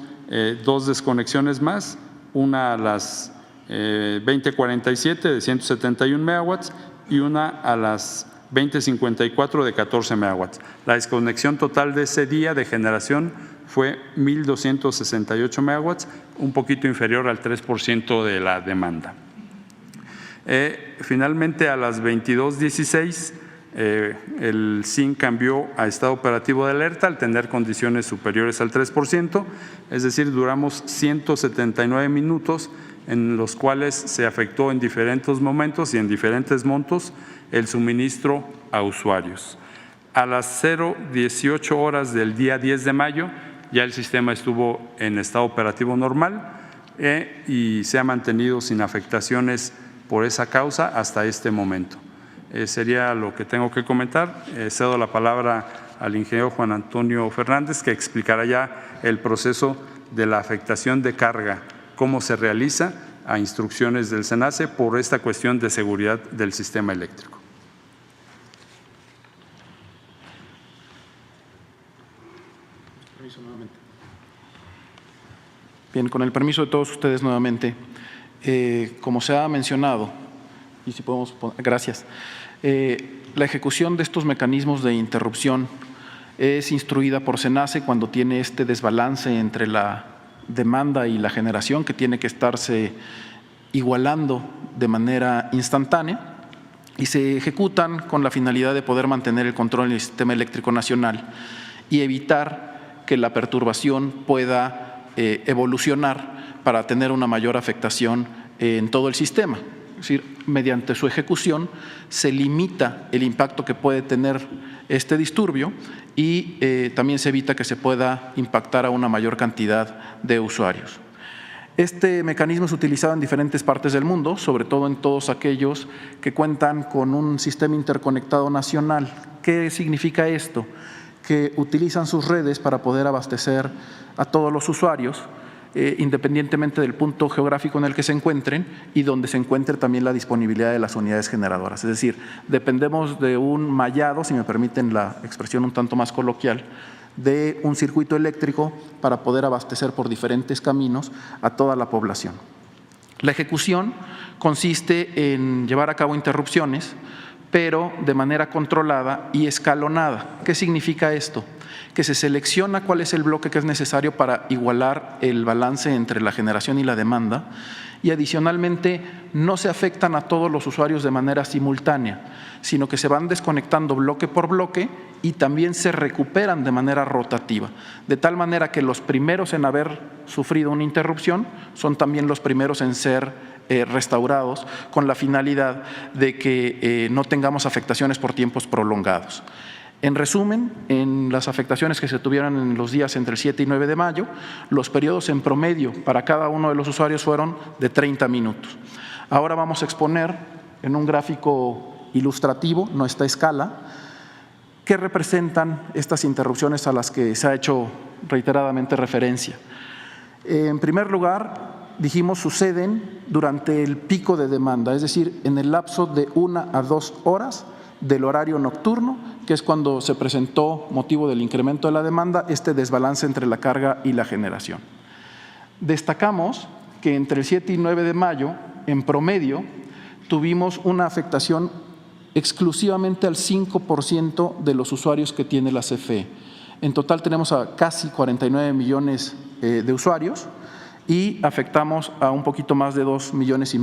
dos desconexiones más, una a las 20:47 de 171 megawatts y una a las 20:54 de 14 megawatts. La desconexión total de ese día de generación fue 1,268 megawatts, un poquito inferior al 3% de la demanda. Finalmente, a las 22:16, el SIN cambió a estado operativo de alerta al tener condiciones superiores al 3%, es decir, duramos 179 minutos en los cuales se afectó en diferentes momentos y en diferentes montos el suministro a usuarios. A las 0:18 horas del día 10 de mayo ya el sistema estuvo en estado operativo normal y se ha mantenido sin afectaciones por esa causa hasta este momento. Sería lo que tengo que comentar. Cedo la palabra al ingeniero Juan Antonio Fernández, que explicará ya el proceso de la afectación de carga, cómo se realiza a instrucciones del SENACE por esta cuestión de seguridad del sistema eléctrico. Bien, con el permiso de todos ustedes nuevamente, como se ha mencionado, y si podemos poner, gracias, la ejecución de estos mecanismos de interrupción es instruida por SENACE cuando tiene este desbalance entre la demanda y la generación que tiene que estarse igualando de manera instantánea y se ejecutan con la finalidad de poder mantener el control del sistema eléctrico nacional y evitar que la perturbación pueda evolucionar para tener una mayor afectación en todo el sistema. Es decir, mediante su ejecución se limita el impacto que puede tener este disturbio y también se evita que se pueda impactar a una mayor cantidad de usuarios. Este mecanismo es utilizado en diferentes partes del mundo, sobre todo en todos aquellos que cuentan con un sistema interconectado nacional. ¿Qué significa esto? Que utilizan sus redes para poder abastecer a todos los usuarios, independientemente del punto geográfico en el que se encuentren y donde se encuentre también la disponibilidad de las unidades generadoras. Es decir, dependemos de un mallado, si me permiten la expresión un tanto más coloquial, de un circuito eléctrico para poder abastecer por diferentes caminos a toda la población. La ejecución consiste en llevar a cabo interrupciones, pero de manera controlada y escalonada. ¿Qué significa esto? Que se selecciona cuál es el bloque que es necesario para igualar el balance entre la generación y la demanda y adicionalmente no se afectan a todos los usuarios de manera simultánea, sino que se van desconectando bloque por bloque y también se recuperan de manera rotativa, de tal manera que los primeros en haber sufrido una interrupción son también los primeros en ser restaurados con la finalidad de que no tengamos afectaciones por tiempos prolongados. En resumen, en las afectaciones que se tuvieron en los días entre el 7 y 9 de mayo, los periodos en promedio para cada uno de los usuarios fueron de 30 minutos. Ahora vamos a exponer en un gráfico ilustrativo, nuestra escala, qué representan estas interrupciones a las que se ha hecho reiteradamente referencia. En primer lugar, dijimos, suceden durante el pico de demanda, es decir, en el lapso de 1 a 2 horas del horario nocturno, que es cuando se presentó, motivo del incremento de la demanda, este desbalance entre la carga y la generación. Destacamos que entre el 7 y 9 de mayo, en promedio, tuvimos una afectación exclusivamente al 5% de los usuarios que tiene la CFE. En total tenemos a casi 49 millones de usuarios y afectamos a un poquito más de 2,5 millones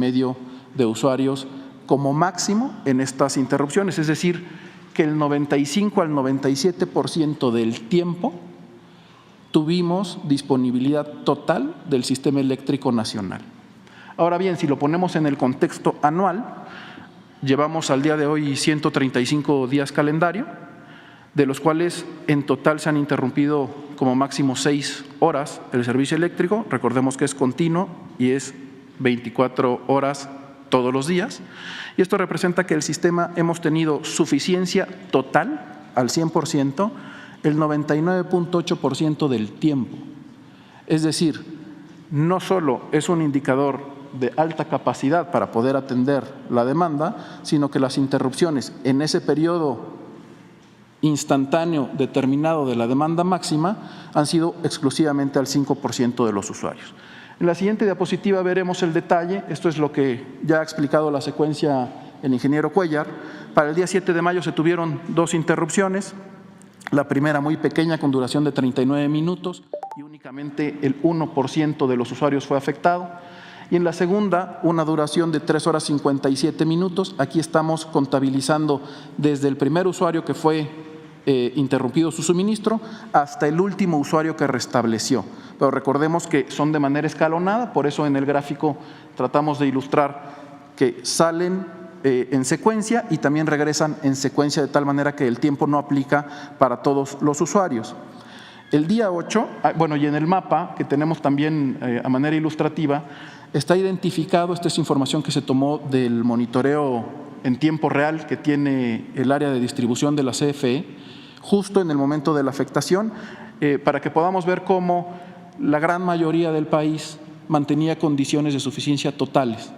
de usuarios como máximo en estas interrupciones, es decir, que el 95 al 97% del tiempo tuvimos disponibilidad total del sistema eléctrico nacional. Ahora bien, si lo ponemos en el contexto anual, llevamos al día de hoy 135 días calendario, de los cuales en total se han interrumpido como máximo 6 horas el servicio eléctrico. Recordemos que es continuo y es 24 horas todos los días. Y esto representa que el sistema hemos tenido suficiencia total al 100%, el 99.8% del tiempo. Es decir, no solo es un indicador de alta capacidad para poder atender la demanda, sino que las interrupciones en ese periodo instantáneo determinado de la demanda máxima han sido exclusivamente al 5% de los usuarios. En la siguiente diapositiva veremos el detalle. Esto es lo que ya ha explicado la secuencia el ingeniero Cuellar. Para el día 7 de mayo se tuvieron 2 interrupciones. La primera muy pequeña con duración de 39 minutos y únicamente el 1% de los usuarios fue afectado. Y en la segunda, una duración de 3 horas 57 minutos. Aquí estamos contabilizando desde el primer usuario que fue interrumpido su suministro hasta el último usuario que restableció. Pero recordemos que son de manera escalonada, por eso en el gráfico tratamos de ilustrar que salen en secuencia y también regresan en secuencia de tal manera que el tiempo no aplica para todos los usuarios. El día 8, bueno, y en el mapa que tenemos también a manera ilustrativa, está identificado, esta es información que se tomó del monitoreo en tiempo real que tiene el área de distribución de la CFE, justo en el momento de la afectación, para que podamos ver cómo la gran mayoría del país mantenía condiciones de suficiencia totales.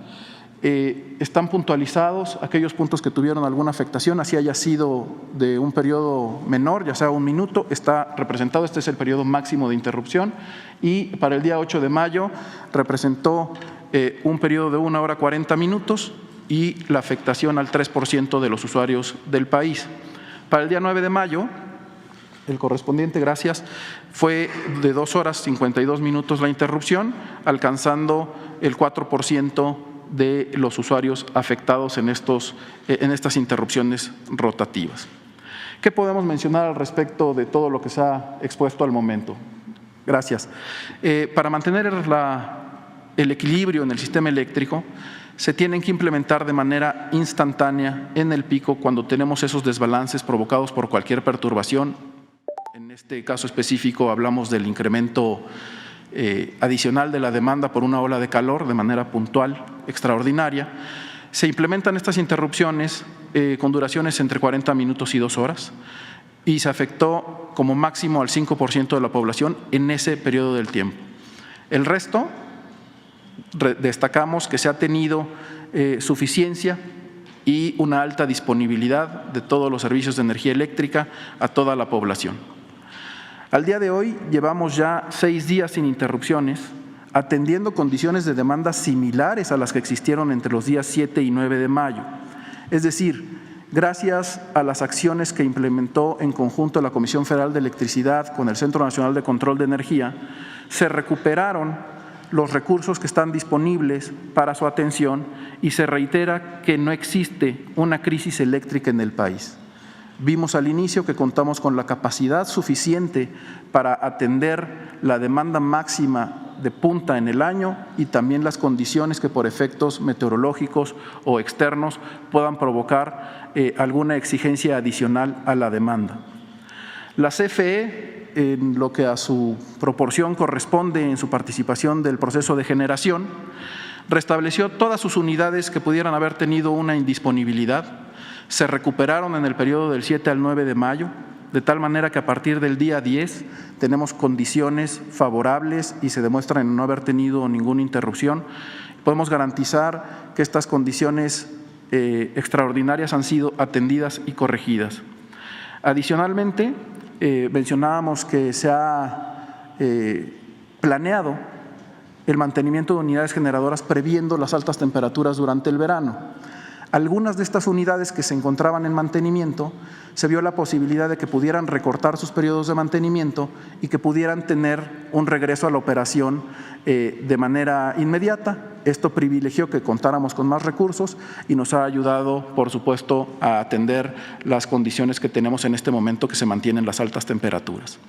Están puntualizados aquellos puntos que tuvieron alguna afectación, así haya sido de un periodo menor, ya sea 1 minuto, está representado, este es el periodo máximo de interrupción y para el día 8 de mayo representó un periodo de 1 hora 40 minutos y la afectación al 3% de los usuarios del país. Para el día 9 de mayo, el correspondiente, gracias, fue de 2 horas 52 minutos la interrupción, alcanzando el 4% de los usuarios afectados en estas interrupciones rotativas. ¿Qué podemos mencionar al respecto de todo lo que se ha expuesto al momento? Gracias. Para mantener el equilibrio en el sistema eléctrico, se tienen que implementar de manera instantánea en el pico cuando tenemos esos desbalances provocados por cualquier perturbación. En este caso específico hablamos del incremento adicional de la demanda por una ola de calor de manera puntual, extraordinaria. Se implementan estas interrupciones con duraciones entre 40 minutos y 2 horas y se afectó como máximo al 5% de la población en ese periodo del tiempo. El resto, destacamos que se ha tenido suficiencia y una alta disponibilidad de todos los servicios de energía eléctrica a toda la población. Al día de hoy llevamos ya 6 días sin interrupciones, atendiendo condiciones de demanda similares a las que existieron entre los días 7 y 9 de mayo. Es decir, gracias a las acciones que implementó en conjunto la Comisión Federal de Electricidad con el Centro Nacional de Control de Energía, se recuperaron los recursos que están disponibles para su atención y se reitera que no existe una crisis eléctrica en el país. Vimos al inicio que contamos con la capacidad suficiente para atender la demanda máxima de punta en el año y también las condiciones que por efectos meteorológicos o externos puedan provocar alguna exigencia adicional a la demanda. La CFE, en lo que a su proporción corresponde en su participación del proceso de generación, restableció todas sus unidades que pudieran haber tenido una indisponibilidad. Se recuperaron en el periodo del 7 al 9 de mayo, de tal manera que a partir del día 10 tenemos condiciones favorables y se demuestra en no haber tenido ninguna interrupción. Podemos garantizar que estas condiciones extraordinarias han sido atendidas y corregidas. Adicionalmente, mencionábamos que se ha planeado el mantenimiento de unidades generadoras previendo las altas temperaturas durante el verano. Algunas de estas unidades que se encontraban en mantenimiento, se vio la posibilidad de que pudieran recortar sus periodos de mantenimiento y que pudieran tener un regreso a la operación de manera inmediata. Esto privilegió que contáramos con más recursos y nos ha ayudado, por supuesto, a atender las condiciones que tenemos en este momento que se mantienen las altas temperaturas.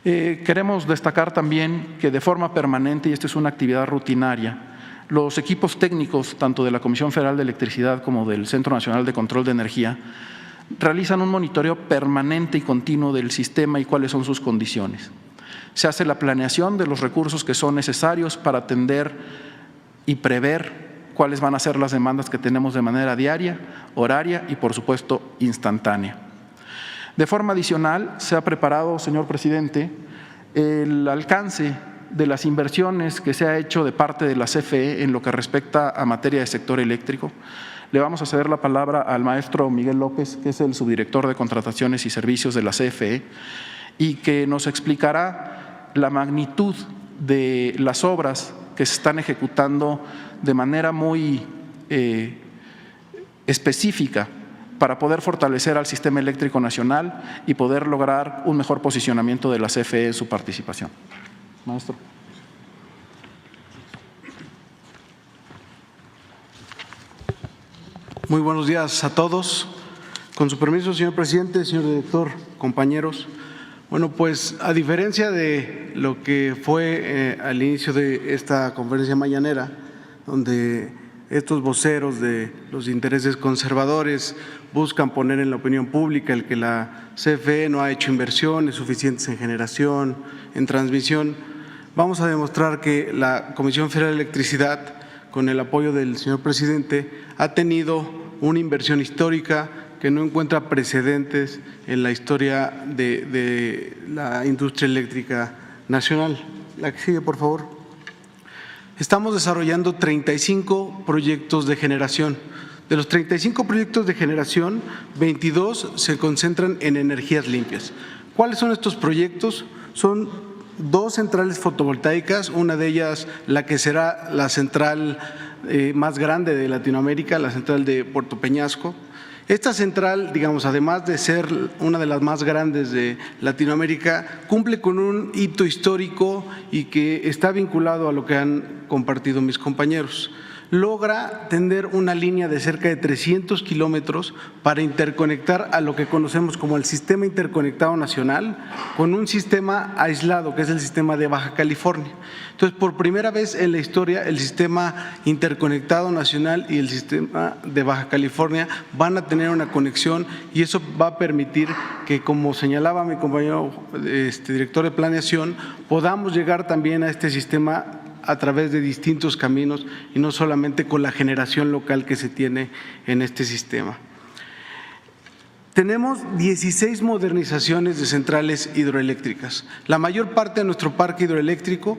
Queremos destacar también que de forma permanente, y esta es una actividad rutinaria, los equipos técnicos, tanto de la Comisión Federal de Electricidad como del Centro Nacional de Control de Energía, realizan un monitoreo permanente y continuo del sistema y cuáles son sus condiciones. Se hace la planeación de los recursos que son necesarios para atender y prever cuáles van a ser las demandas que tenemos de manera diaria, horaria y, por supuesto, instantánea. De forma adicional, se ha preparado, señor presidente, el alcance de las inversiones que se ha hecho de parte de la CFE en lo que respecta a materia de sector eléctrico. Le vamos a ceder la palabra al maestro Miguel López, que es el subdirector de Contrataciones y Servicios de la CFE, y que nos explicará la magnitud de las obras que se están ejecutando de manera muy específica para poder fortalecer al sistema eléctrico nacional y poder lograr un mejor posicionamiento de la CFE en su participación. Maestro. Muy buenos días a todos. Con su permiso, señor presidente, señor director, compañeros. Bueno, pues a diferencia de lo que fue al inicio de esta conferencia mañanera, donde estos voceros de los intereses conservadores buscan poner en la opinión pública el que la CFE no ha hecho inversiones suficientes en generación, en transmisión, vamos a demostrar que la Comisión Federal de Electricidad, con el apoyo del señor presidente, ha tenido una inversión histórica que no encuentra precedentes en la historia de la industria eléctrica nacional. La que sigue, por favor. Estamos desarrollando 35 proyectos de generación. De los 35 proyectos de generación, 22 se concentran en energías limpias. ¿Cuáles son estos proyectos? Son 2 centrales fotovoltaicas, una de ellas la que será la central más grande de Latinoamérica, la central de Puerto Peñasco. Esta central, digamos, además de ser una de las más grandes de Latinoamérica, cumple con un hito histórico y que está vinculado a lo que han compartido mis compañeros. logra tender una línea de cerca de 300 kilómetros para interconectar a lo que conocemos como el Sistema Interconectado Nacional con un sistema aislado, que es el sistema de Baja California. Entonces, por primera vez en la historia, el Sistema Interconectado Nacional y el sistema de Baja California van a tener una conexión, y eso va a permitir que, como señalaba mi compañero director de planeación, podamos llegar también a este sistema a través de distintos caminos y no solamente con la generación local que se tiene en este sistema. Tenemos 16 modernizaciones de centrales hidroeléctricas. La mayor parte de nuestro parque hidroeléctrico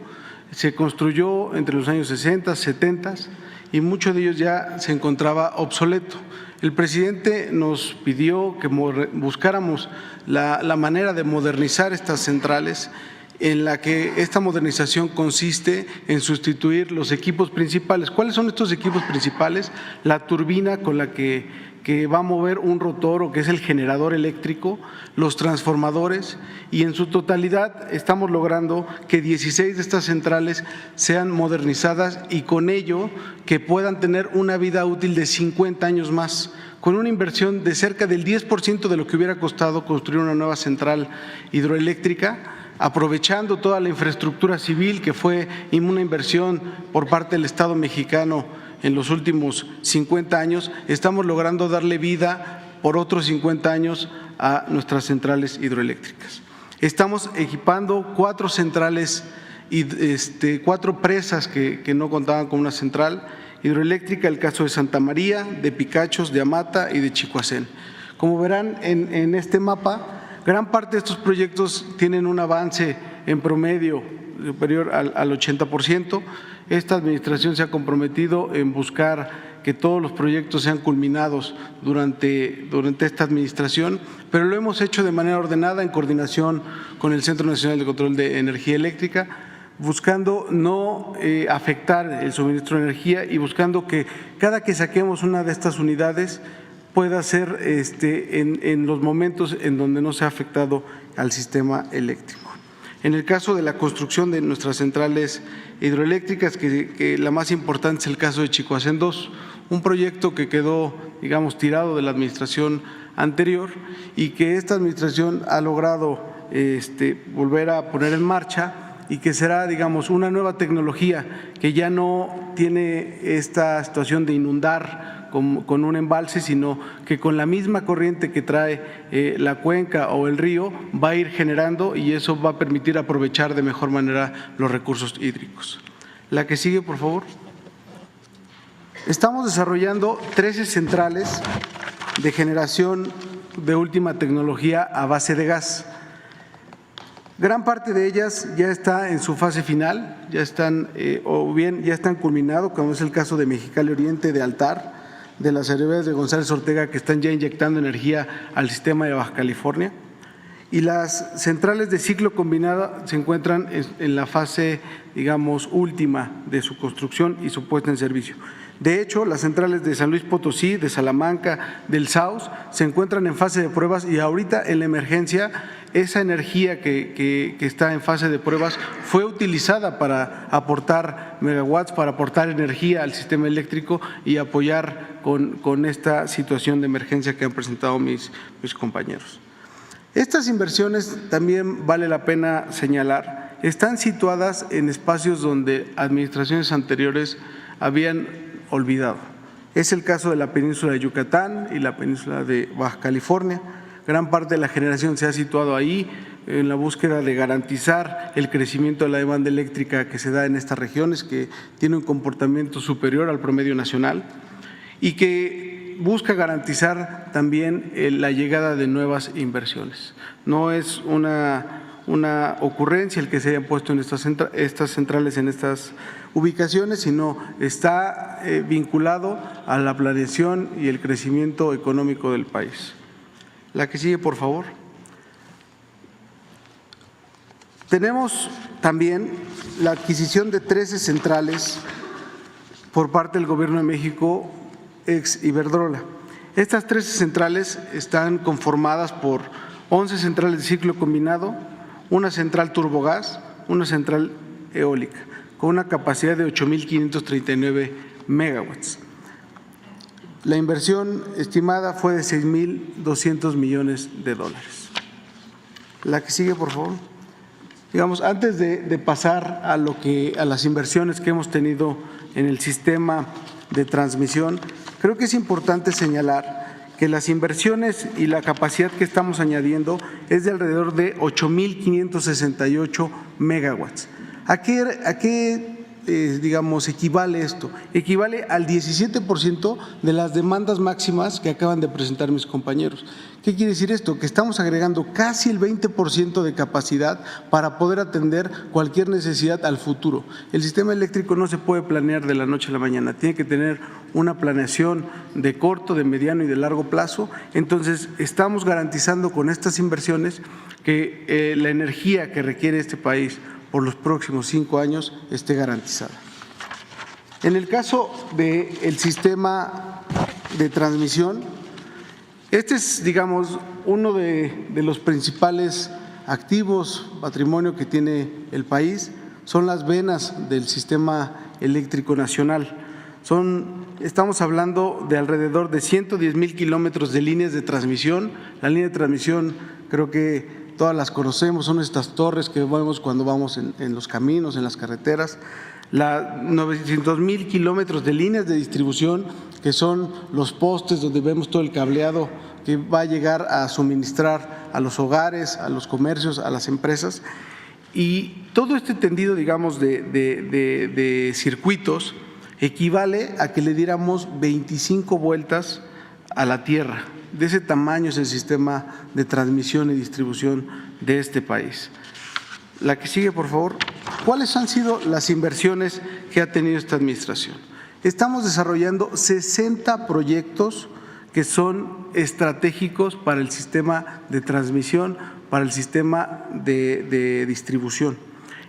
se construyó entre los años 60, 70 y mucho de ellos ya se encontraba obsoleto. El presidente nos pidió que buscáramos la manera de modernizar estas centrales, en la que esta modernización consiste en sustituir los equipos principales. ¿Cuáles son estos equipos principales? La turbina con la que va a mover un rotor, o que es el generador eléctrico, los transformadores, y en su totalidad estamos logrando que 16 de estas centrales sean modernizadas y con ello que puedan tener una vida útil de 50 años más, con una inversión de cerca del 10% de lo que hubiera costado construir una nueva central hidroeléctrica, aprovechando toda la infraestructura civil que fue una inversión por parte del Estado mexicano en los últimos 50 años. Estamos logrando darle vida por otros 50 años a nuestras centrales hidroeléctricas. Estamos equipando 4 centrales y 4 presas que no contaban con una central hidroeléctrica, el caso de Santa María, de Picachos, de Amata y de Chicoacén. Como verán en este mapa, gran parte de estos proyectos tienen un avance en promedio superior al 80%. Esta administración se ha comprometido en buscar que todos los proyectos sean culminados durante esta administración, pero lo hemos hecho de manera ordenada en coordinación con el Centro Nacional de Control de Energía Eléctrica, buscando no afectar el suministro de energía y buscando que cada que saquemos una de estas unidades pueda ser en los momentos en donde no se ha afectado al sistema eléctrico. En el caso de la construcción de nuestras centrales hidroeléctricas, que la más importante es el caso de Chicoacén 2, un proyecto que quedó, digamos, tirado de la administración anterior y que esta administración ha logrado volver a poner en marcha, y que será, digamos, una nueva tecnología que ya no tiene esta situación de inundar con un embalse, sino que con la misma corriente que trae la cuenca o el río va a ir generando, y eso va a permitir aprovechar de mejor manera los recursos hídricos. La que sigue, por favor. Estamos desarrollando 13 centrales de generación de última tecnología a base de gas. Gran parte de ellas ya está en su fase final, ya están culminados, como es el caso de Mexicali Oriente, de Altar, de las aeronaves de González Ortega, que están ya inyectando energía al sistema de Baja California. Y las centrales de ciclo combinado se encuentran en la fase, digamos, última de su construcción y su puesta en servicio. De hecho, las centrales de San Luis Potosí, de Salamanca, del Saus, se encuentran en fase de pruebas, y ahorita en la emergencia esa energía que está en fase de pruebas fue utilizada para aportar megawatts, para aportar energía al sistema eléctrico y apoyar con esta situación de emergencia que han presentado mis compañeros. Estas inversiones, también vale la pena señalar, están situadas en espacios donde administraciones anteriores habían olvidado. Es el caso de la península de Yucatán y la península de Baja California. Gran parte de la generación se ha situado ahí en la búsqueda de garantizar el crecimiento de la demanda eléctrica que se da en estas regiones, que tiene un comportamiento superior al promedio nacional y que busca garantizar también la llegada de nuevas inversiones. No es una ocurrencia el que se hayan puesto en estas centrales, en estas ubicaciones, sino está vinculado a la planeación y el crecimiento económico del país. La que sigue, por favor. Tenemos también la adquisición de 13 centrales por parte del Gobierno de México, ex Iberdrola. Estas 13 centrales están conformadas por 11 centrales de ciclo combinado, una central turbogás, una central eólica, con una capacidad de 8.539 megawatts. La inversión estimada fue de 6.200 millones de dólares. La que sigue, por favor. Digamos, antes de pasar a las inversiones que hemos tenido en el sistema de transmisión, creo que es importante señalar que las inversiones y la capacidad que estamos añadiendo es de alrededor de 8.568 megawatts. ¿A qué digamos, equivale esto? Equivale al 17% de las demandas máximas que acaban de presentar mis compañeros. ¿Qué quiere decir esto? Que estamos agregando casi el 20% de capacidad para poder atender cualquier necesidad al futuro. El sistema eléctrico no se puede planear de la noche a la mañana, tiene que tener una planeación de corto, de mediano y de largo plazo. Entonces, estamos garantizando con estas inversiones que la energía que requiere este país por los próximos 5 años esté garantizada. En el caso del sistema de transmisión, este es, digamos, uno de los principales activos, patrimonio que tiene el país, son las venas del sistema eléctrico nacional. Estamos hablando de alrededor de 110,000 kilómetros de líneas de transmisión. La línea de transmisión creo que todas las conocemos, son estas torres que vemos cuando vamos en los caminos, en las carreteras. 900,000 kilómetros de líneas de distribución, que son los postes donde vemos todo el cableado que va a llegar a suministrar a los hogares, a los comercios, a las empresas. Y todo este tendido, digamos, de circuitos equivale a que le diéramos 25 vueltas a la Tierra. De ese tamaño es el sistema de transmisión y distribución de este país. La que sigue, por favor. ¿Cuáles han sido las inversiones que ha tenido esta administración? Estamos desarrollando 60 proyectos que son estratégicos para el sistema de transmisión, para el sistema de distribución.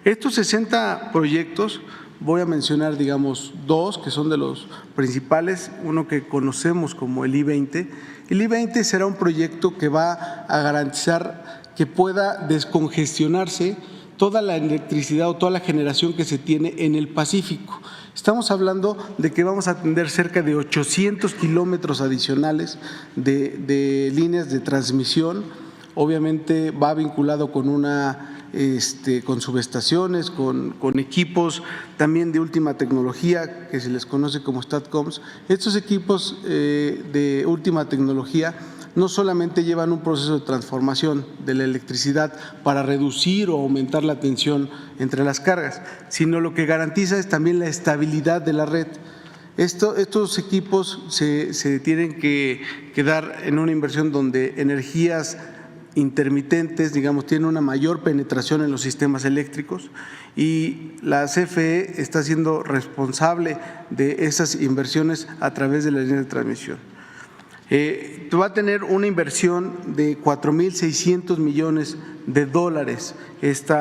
Estos 60 proyectos, voy a mencionar, digamos, 2 que son de los principales, uno que conocemos como el I-20. El I-20 será un proyecto que va a garantizar que pueda descongestionarse toda la electricidad o toda la generación que se tiene en el Pacífico. Estamos hablando de que vamos a atender cerca de 800 kilómetros adicionales de líneas de transmisión. Obviamente va vinculado con con subestaciones, con equipos también de última tecnología que se les conoce como STATCOMs. Estos equipos de última tecnología no solamente llevan un proceso de transformación de la electricidad para reducir o aumentar la tensión entre las cargas, sino lo que garantiza es también la estabilidad de la red. Estos equipos se tienen que dar en una inversión donde energías intermitentes, digamos, tienen una mayor penetración en los sistemas eléctricos, y la CFE está siendo responsable de esas inversiones a través de la línea de transmisión. Va a tener una inversión de 4.600 millones de dólares estos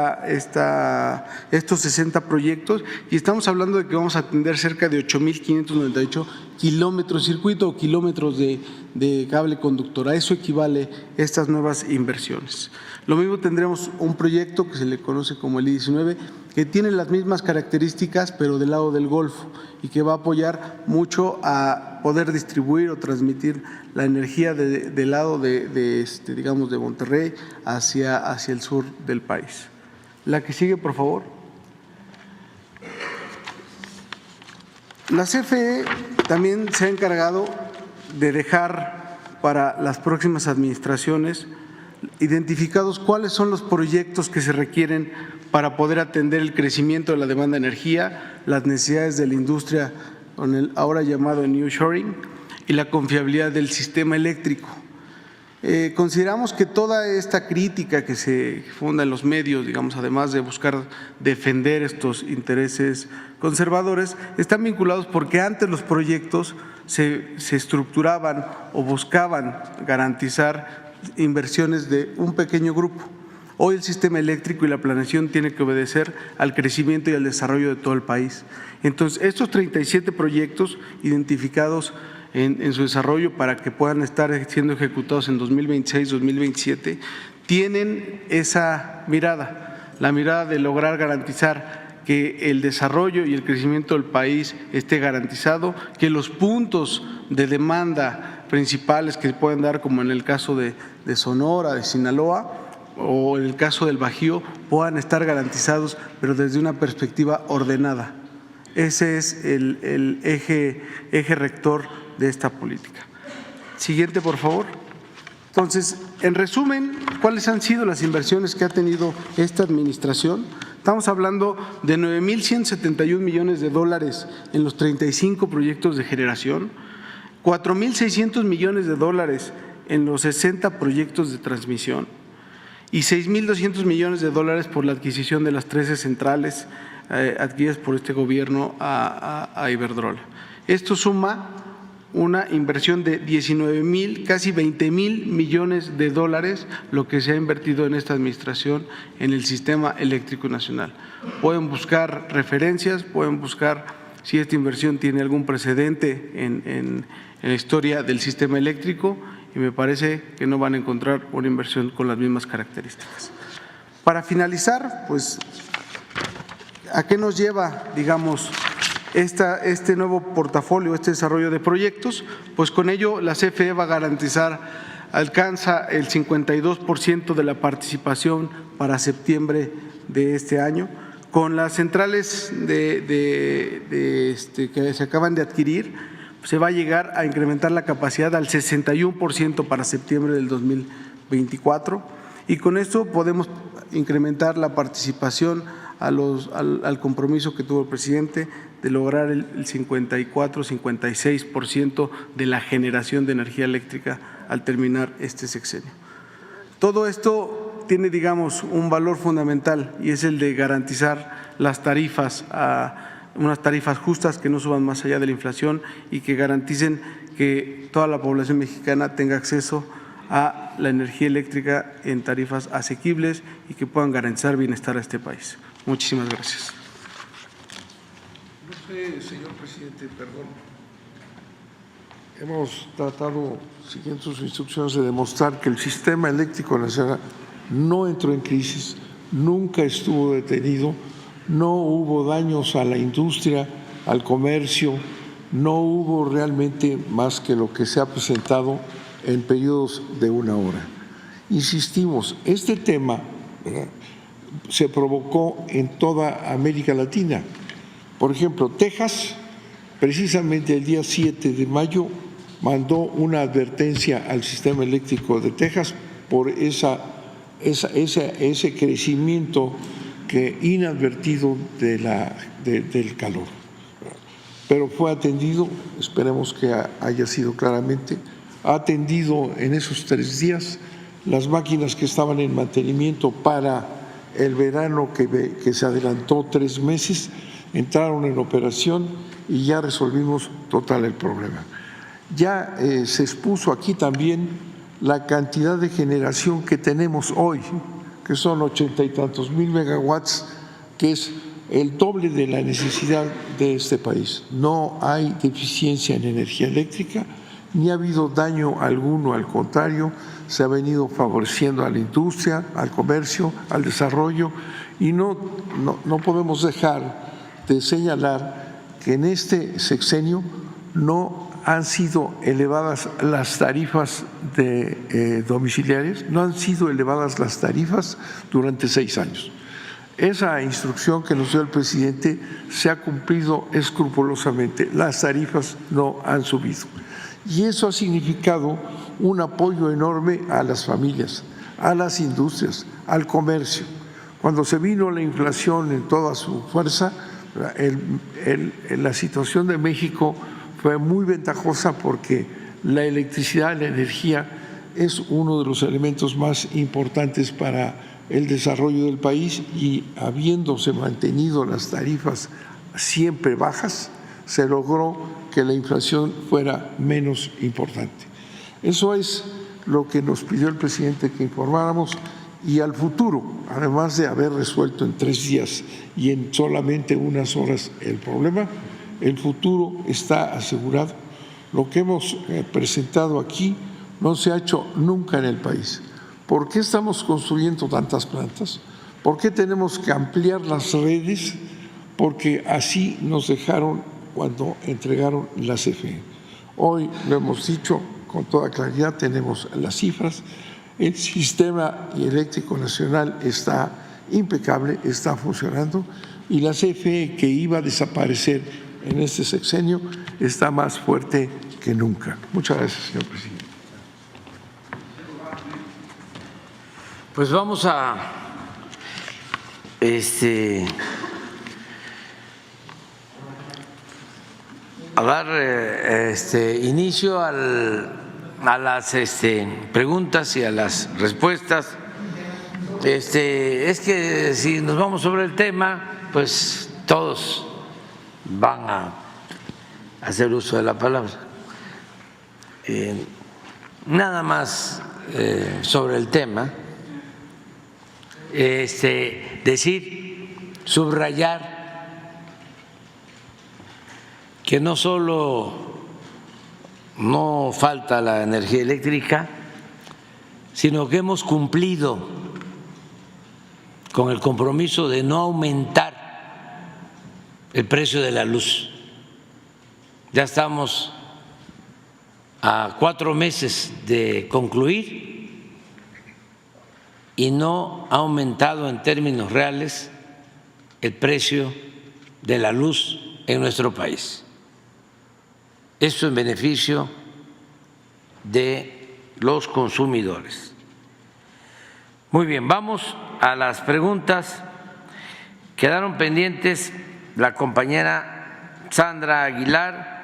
60 proyectos, y estamos hablando de que vamos a atender cerca de 8.598 kilómetros de circuito o kilómetros de cable conductor. A eso equivale estas nuevas inversiones. Lo mismo tendremos un proyecto que se le conoce como el I-19, que tiene las mismas características, pero del lado del Golfo, y que va a apoyar mucho a poder distribuir o transmitir la energía del lado digamos, de Monterrey hacia el sur del país. La que sigue, por favor. La CFE también se ha encargado de dejar para las próximas administraciones identificados cuáles son los proyectos que se requieren para poder atender el crecimiento de la demanda de energía, las necesidades de la industria con el ahora llamado nearshoring y la confiabilidad del sistema eléctrico. Consideramos que toda esta crítica que se funda en los medios, digamos, además de buscar defender estos intereses conservadores, están vinculados porque antes los proyectos se estructuraban o buscaban garantizar inversiones de un pequeño grupo. Hoy el sistema eléctrico y la planeación tienen que obedecer al crecimiento y al desarrollo de todo el país. Entonces, estos 37 proyectos identificados en su desarrollo para que puedan estar siendo ejecutados en 2026-2027, tienen esa mirada, la mirada de lograr garantizar que el desarrollo y el crecimiento del país esté garantizado, que los puntos de demanda principales que se pueden dar, como en el caso de Sonora, de Sinaloa, o en el caso del Bajío, puedan estar garantizados, pero desde una perspectiva ordenada. Ese es el eje rector de esta política. Siguiente, por favor. Entonces, en resumen, ¿cuáles han sido las inversiones que ha tenido esta administración? Estamos hablando de 9.171 millones de dólares en los 35 proyectos de generación, 4.600 millones de dólares en los 60 proyectos de transmisión y 6.200 millones de dólares por la adquisición de las 13 centrales adquiridas por este gobierno a Iberdrola. Esto suma una inversión de 19.000, casi 20.000 millones de dólares, lo que se ha invertido en esta administración en el sistema eléctrico nacional. Pueden buscar referencias, pueden buscar si esta inversión tiene algún precedente en la historia del sistema eléctrico, y me parece que no van a encontrar una inversión con las mismas características. Para finalizar, pues, ¿a qué nos lleva, digamos, este nuevo portafolio, este desarrollo de proyectos? Pues con ello la CFE va a garantizar, alcanza el 52% de la participación para septiembre de este año. Con las centrales que se acaban de adquirir, se va a llegar a incrementar la capacidad al 61% para septiembre del 2024, y con esto podemos incrementar la participación al compromiso que tuvo el presidente de lograr el 54-56% de la generación de energía eléctrica al terminar este sexenio. Todo esto tiene, digamos, un valor fundamental, y es el de garantizar las tarifas, unas tarifas justas que no suban más allá de la inflación y que garanticen que toda la población mexicana tenga acceso a la energía eléctrica en tarifas asequibles y que puedan garantizar bienestar a este país. Muchísimas gracias. No sé, señor presidente, perdón. Hemos tratado, siguiendo sus instrucciones, de demostrar que el sistema eléctrico nacional no entró en crisis, nunca estuvo detenido, no hubo daños a la industria, al comercio, no hubo realmente más que lo que se ha presentado en periodos de una hora. Insistimos, este tema, ¿verdad?, se provocó en toda América Latina. Por ejemplo, Texas, precisamente el día 7 de mayo, mandó una advertencia al sistema eléctrico de Texas por ese crecimiento inadvertido del calor. Pero fue atendido, esperemos que haya sido claramente, ha atendido en esos 3 días las máquinas que estaban en mantenimiento para el verano que se adelantó 3 meses, entraron en operación y ya resolvimos total el problema. Ya se expuso aquí también la cantidad de generación que tenemos hoy, que son 80 y tantos mil megawatts, que es el doble de la necesidad de este país. No hay deficiencia en energía eléctrica, ni ha habido daño alguno, al contrario, se ha venido favoreciendo a la industria, al comercio, al desarrollo, y no podemos dejar de señalar que en este sexenio no han sido elevadas las tarifas domiciliarias, no han sido elevadas las tarifas durante 6 años. Esa instrucción que nos dio el presidente se ha cumplido escrupulosamente, las tarifas no han subido. Y eso ha significado un apoyo enorme a las familias, a las industrias, al comercio. Cuando se vino la inflación en toda su fuerza, la situación de México fue muy ventajosa porque la electricidad, la energía, es uno de los elementos más importantes para el desarrollo del país, y habiéndose mantenido las tarifas siempre bajas, se logró que la inflación fuera menos importante. Eso es lo que nos pidió el presidente que informáramos, y al futuro, además de haber resuelto en 3 días y en solamente unas horas el problema, el futuro está asegurado. Lo que hemos presentado aquí no se ha hecho nunca en el país. ¿Por qué estamos construyendo tantas plantas? ¿Por qué tenemos que ampliar las redes? porque así nos dejaron cuando entregaron la CFE. Hoy lo hemos dicho con toda claridad, tenemos las cifras, el sistema eléctrico nacional está impecable, está funcionando y la CFE, que iba a desaparecer en este sexenio, está más fuerte que nunca. Muchas gracias, señor presidente. Pues vamos a dar inicio a las preguntas y a las respuestas. Es que si nos vamos sobre el tema, pues todos van a hacer uso de la palabra. Nada más sobre el tema, decir, subrayar que no solo no falta la energía eléctrica, sino que hemos cumplido con el compromiso de no aumentar el precio de la luz. Ya estamos a 4 meses de concluir y no ha aumentado en términos reales el precio de la luz en nuestro país. Esto en beneficio de los consumidores. Muy bien, vamos a las preguntas. Quedaron pendientes la compañera Sandra Aguilar